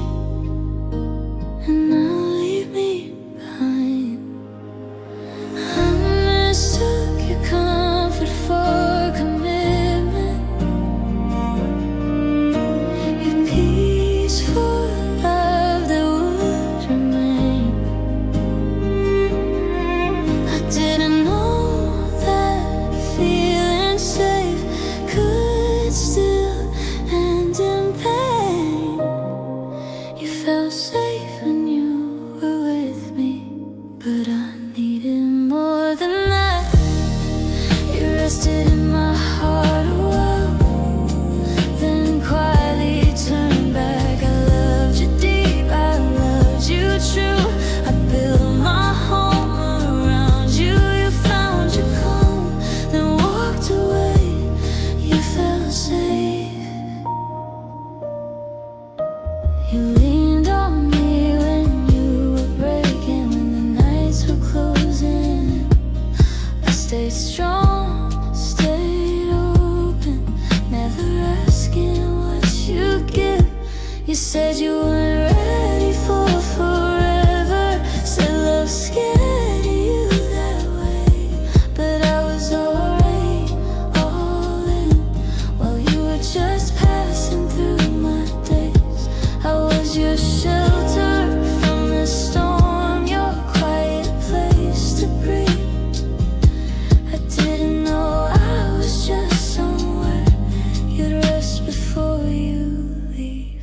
and now leave me behind. I mistook your comfort for commitment, your peaceful love that would remain. I didn't know that feeling safe could still end in pain. You felt safe when you were with me, but I needed more than that. You rested in my heart a while, then quietly turned back. I loved you deep, I loved you true. I built my home around you. You found your calm, then walked away. You felt safe. You leaned on me when you were breaking, when the nights were closing. I stayed strong, stayed open, never asking what you'd give. You said you weren't ready for forever, said love scared you that way. But I was alright, all in, while you were just passing through my days. I was your shelter from the storm, your quiet place to breathe. I didn't know I was just somewhere you'd rest before you leave.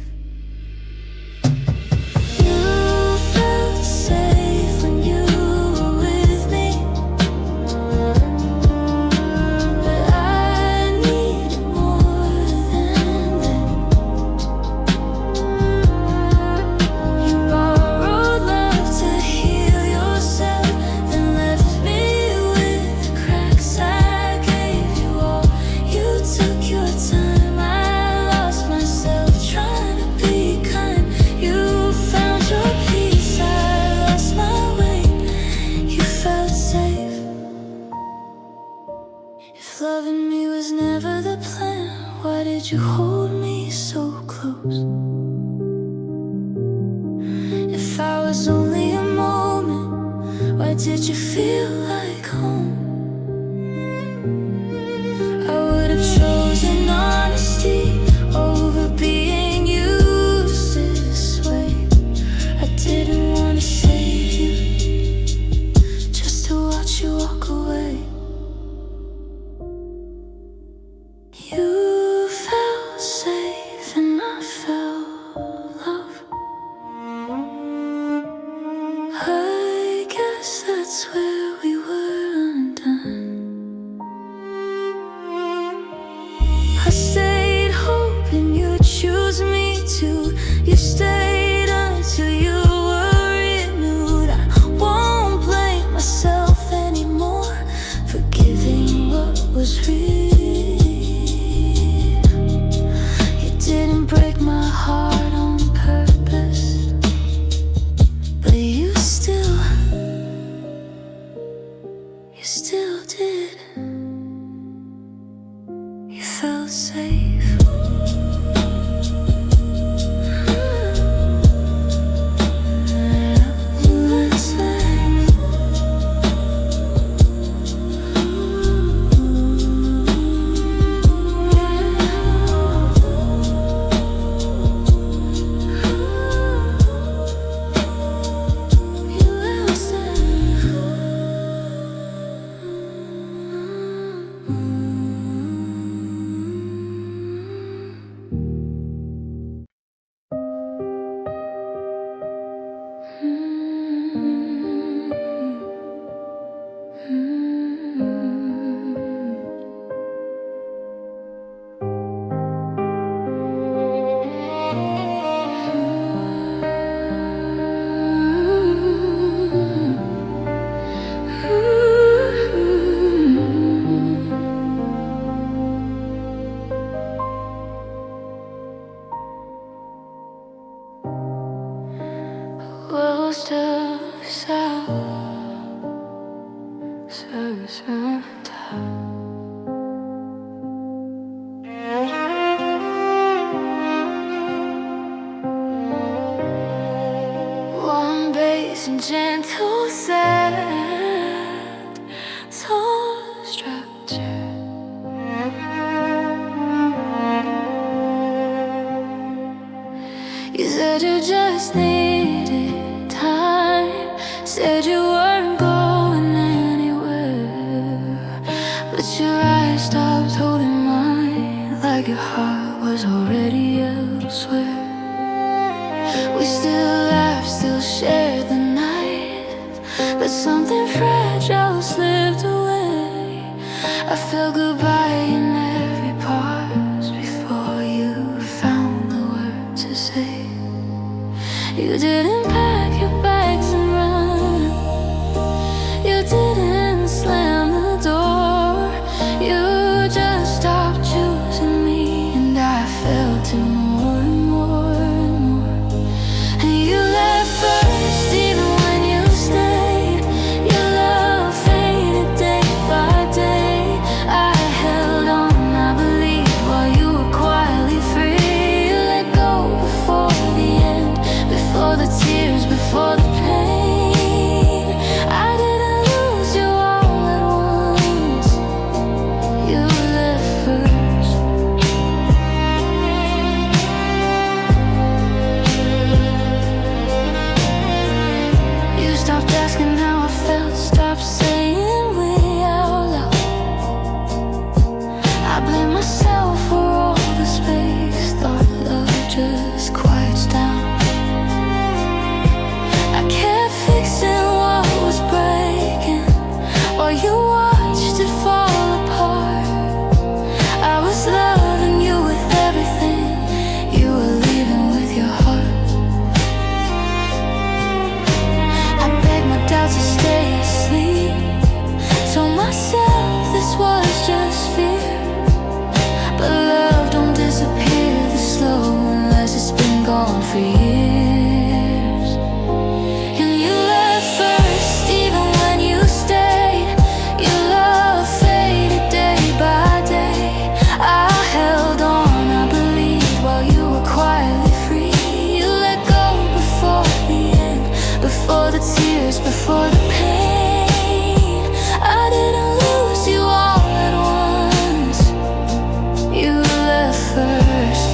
You felt safe when you were with me, but I needed more than that. You borrowed love to heal yourself, then left me with the cracks. I gave you all, you took your time. I lost myself trying to be kind. You found your peace, I lost my way. You felt safe. If loving me was never the plan, why did you hold me so close? If I was only a moment, why did you feel like home? I would have chosen honesty over being used this way. I didn't want to save you, just to watch you walk away. You felt safe and I felt love. I guess that's where we were undone. I stayed hoping you'd choose me too. You stayed until you were renewed. I won't blame myself anymore for giving what was real. You didn't break my heart on purpose, but you still Warm bass and gentle sad tone structure. You said you just needed time, said you weren't going anywhere, but your eyes stopped holding mine, like your heart was already elsewhere. We still laughed, still shared the night, but something fragile slipped away. I felt goodbye in every pause before you found the words to say. You didn't pack your bags and run, you didn't slam the door, you just stopped choosing me, and I felt it more and more and more. And you left first, even when you stayed. Your love faded day by day. I held on, I believed, while you were quietly free. You let go before the end, before the tears, before the pain. I didn't lose you all at once. You left first. You stopped asking how I felt, stopped saying we out loud. I blame myself for all the space, thought love just quiets down. I kept fixing what was breaking while you watched it fall apart. I was loving you with everything, you were leaving with your heart. I begged my doubts to stay asleep, told myself this was just fear, but love don't disappear this slow unless it's been gone for years. And you left first, even when you stayed. Your love faded day by day. I held on, I believed, while you were quietly free. You let go before the end, before the tears, before the pain. I didn't lose you all at once. You left first.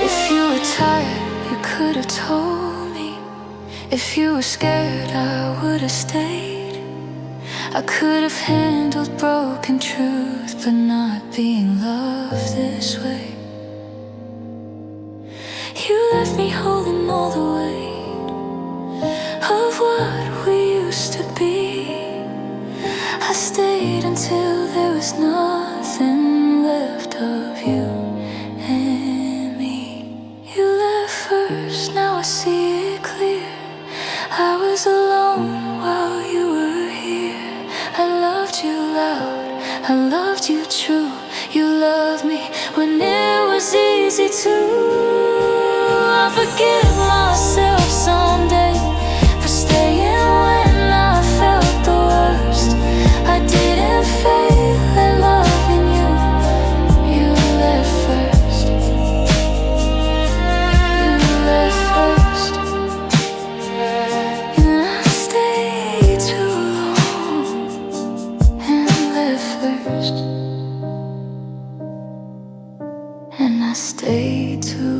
If you were tired, you could have told me. If you were scared, I would have stayed. I could have handled broken truth, but not being loved this way. You left me holding all the weight of what we used to be. I stayed until there was nothing left of you and me. You left first, now I see it clear. I was alone while you were here. I loved you loud, I loved you true. You loved me when it was easy to. I forgive myself someday for staying when I felt the worst. I didn't fail at loving you. You left first. You left first. And I stayed too long and left first. And I stayed too long.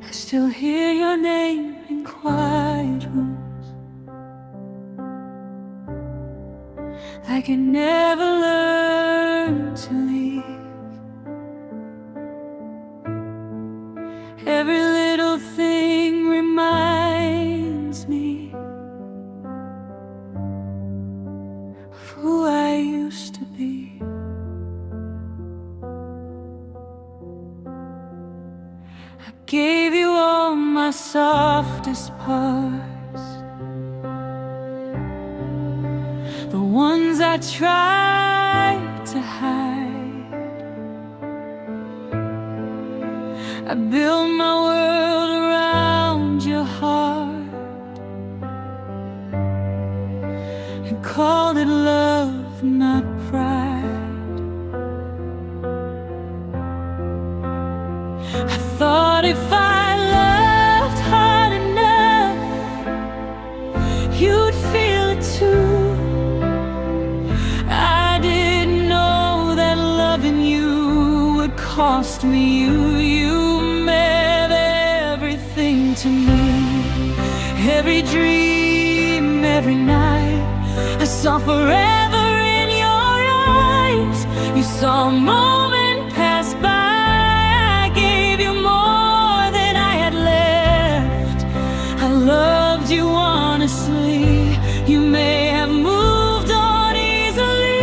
I still hear your name in quiet rooms, like it never learned to leave. Every little thing reminds me of who I used to be. I gave you all my softest parts, the ones I tried to hide. I built my world around your heart and called it love, not pride. I thought if I loved hard enough, you'd feel it too. I didn't know that loving you would cost me you. To me, every dream, every night, I saw forever in your eyes. You saw a moment pass by. I gave you more than I had left. I loved you honestly. You may have moved on easily,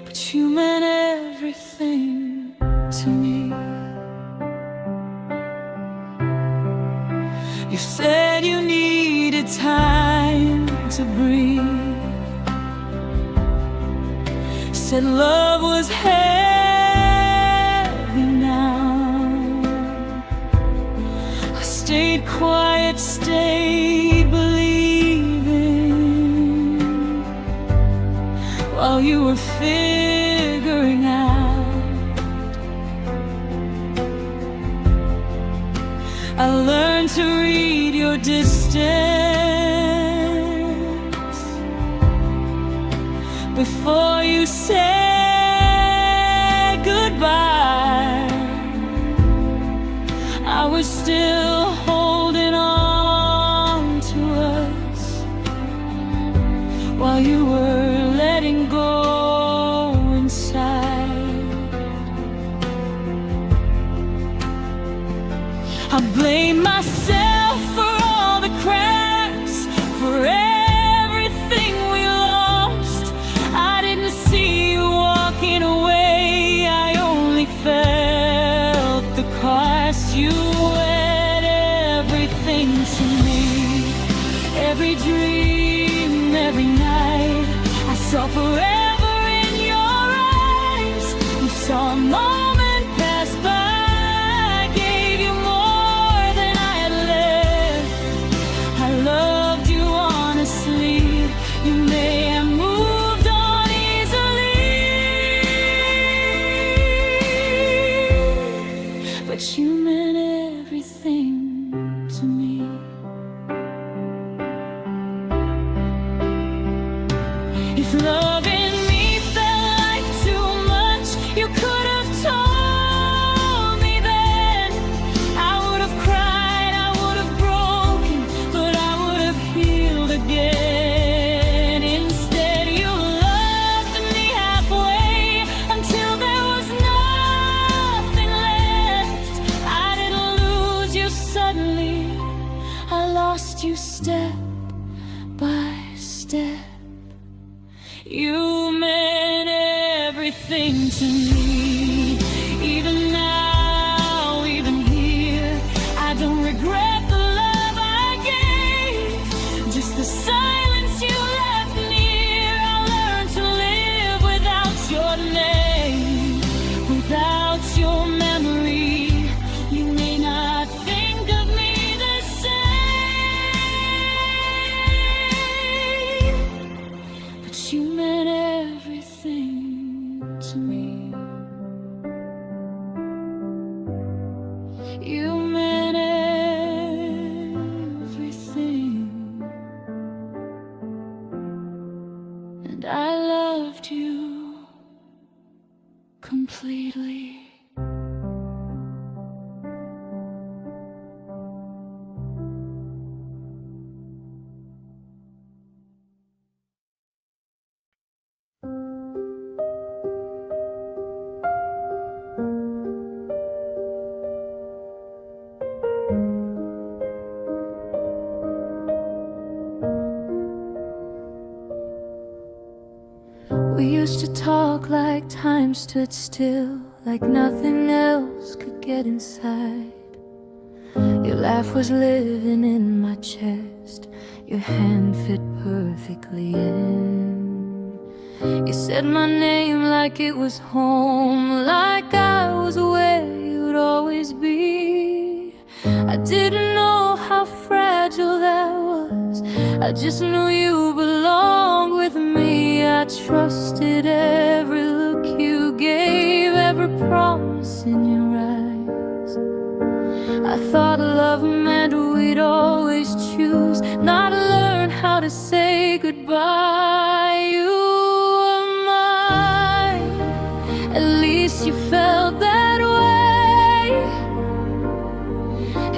but you meant everything to me. You said you needed time to breathe, said love was heavy now. I stayed quiet, stayed believing, while you were figuring out. I learned to read your distance before you said goodbye. I was still holding on to us while you were letting go inside. I blame myself for all the cracks, for everything we lost. I didn't see you walking away, I only felt the cost. You were everything to me. Every dream, every night, I saw forever in your eyes. You saw a moment pass by. You may have moved on easily, but you meant everything to me. If loving me felt like too much, you could have told me then. I would have cried, I would have broken, but I would have healed again. You step by step. You meant everything to me. Even now, even here, I don't regret the love I gave, just the silence you left near. I learned to live without your name, without your memory. You may not think of me the same, but you meant everything to me. You meant everything, and I loved you completely. talk like time stood still, like nothing else could get inside. Your laugh was living in my chest, your hand fit perfectly in. You said my name like it was home, like I was where you'd always be. I didn't know how fragile that was, I just knew you belonged with me. I trusted every look you gave, every promise in your eyes. I thought love meant we'd always choose, not learn how to say goodbye. You were mine, at least you felt that way.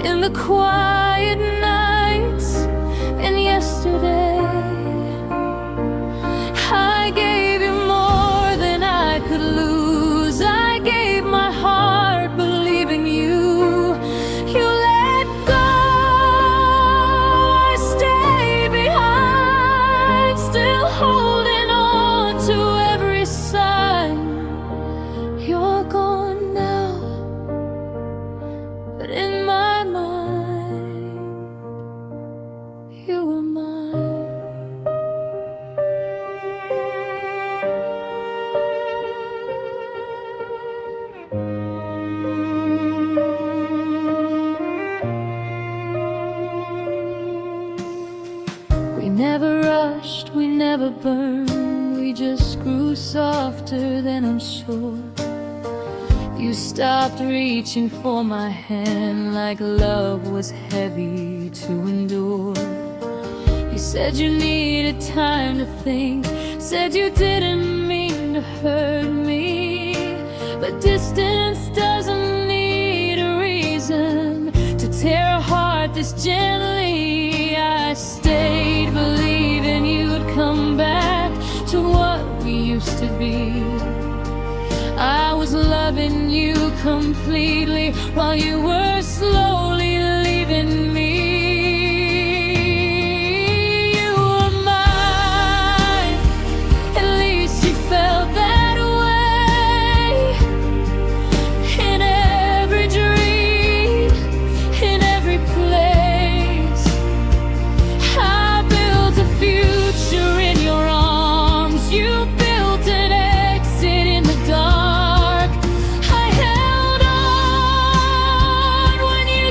In the quiet nights and yesterday, I gave you more than I could lose. I gave my heart believing you. You let go, I stayed behind, still holding on to every sign. You're gone now, but in my mind, you were mine. We never rushed, we never burned, we just grew softer than I'm sure. You stopped reaching for my hand like love was heavy to endure. You said you needed time to think, said you didn't mean to hurt me. But distance doesn't need a reason to tear a heart this gently. I stayed believing you'd come back to what we used to be. I was loving you completely while you were slowly leaving me. You were mine, at least you felt that way. In every dream, in every place, I built a future in your arms. You built an exit in the dark. I held on when you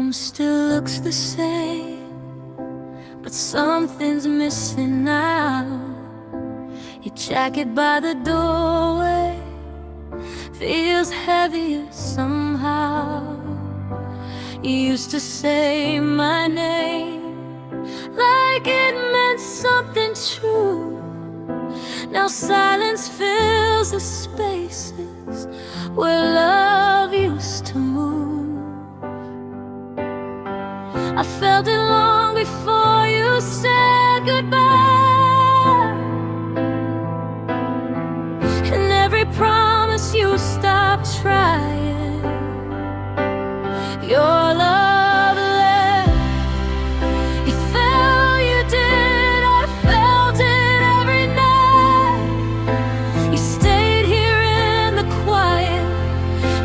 room still looks the same, but something's missing now. Your jacket by the doorway feels heavier somehow. You used to say my name like it meant something true. Now silence fills the spaces where love used to move. I felt it long before you said goodbye, and every promise you stopped trying. Your love left, you felt you did, I felt it every night. You stayed here in the quiet,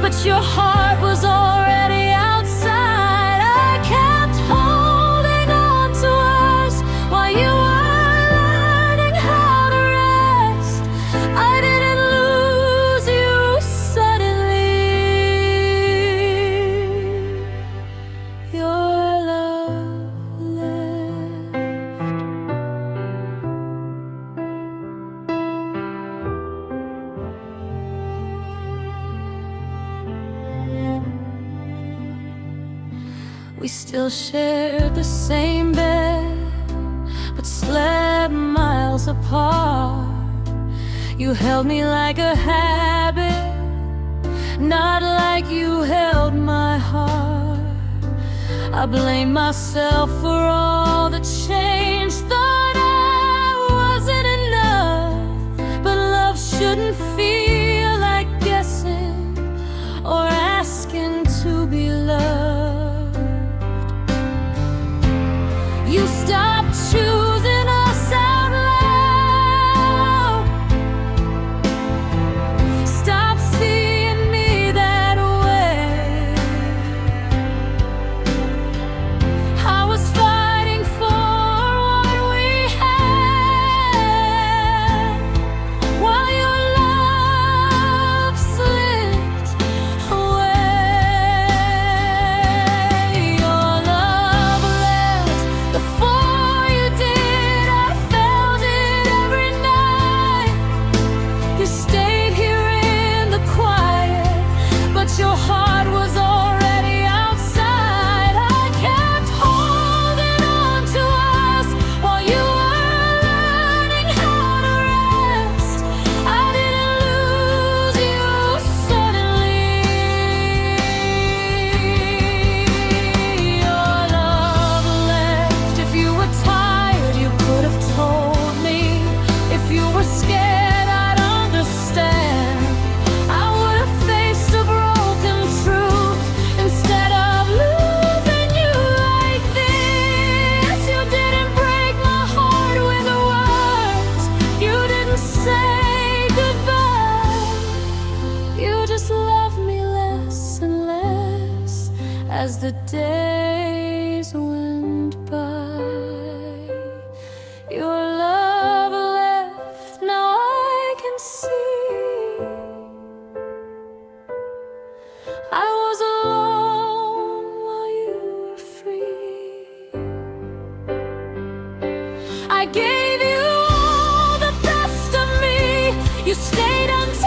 but your heart was already outside. I kept holding on to us while you were learning how to rest. I didn't lose you suddenly. Your love left. We still shared the same bed, but slept miles apart. You held me like a habit, not like you held my heart. I blame myself for all the change, thought I wasn't enough. But love shouldn't feel like guessing or asking to be loved. You stopped choosing us out loud, stopped seeing me that way. I was fighting for what we had, while your love slipped away. Your love left before you did, I felt it every night. You stayed here in the quiet, but your heart was already outside. I kept holding on to us while you were learning how to rest. I didn't lose you suddenly. Your love left. If you were tired, you could have told me. If you were scared, I'd understand. I would have faced a broken truth instead of losing you like this. You didn't break my heart with words, you didn't say goodbye. You just loved me less and less as the days went by. Your love left, now I can see. I was alone while you were free. I gave you all the best of me. You stayed until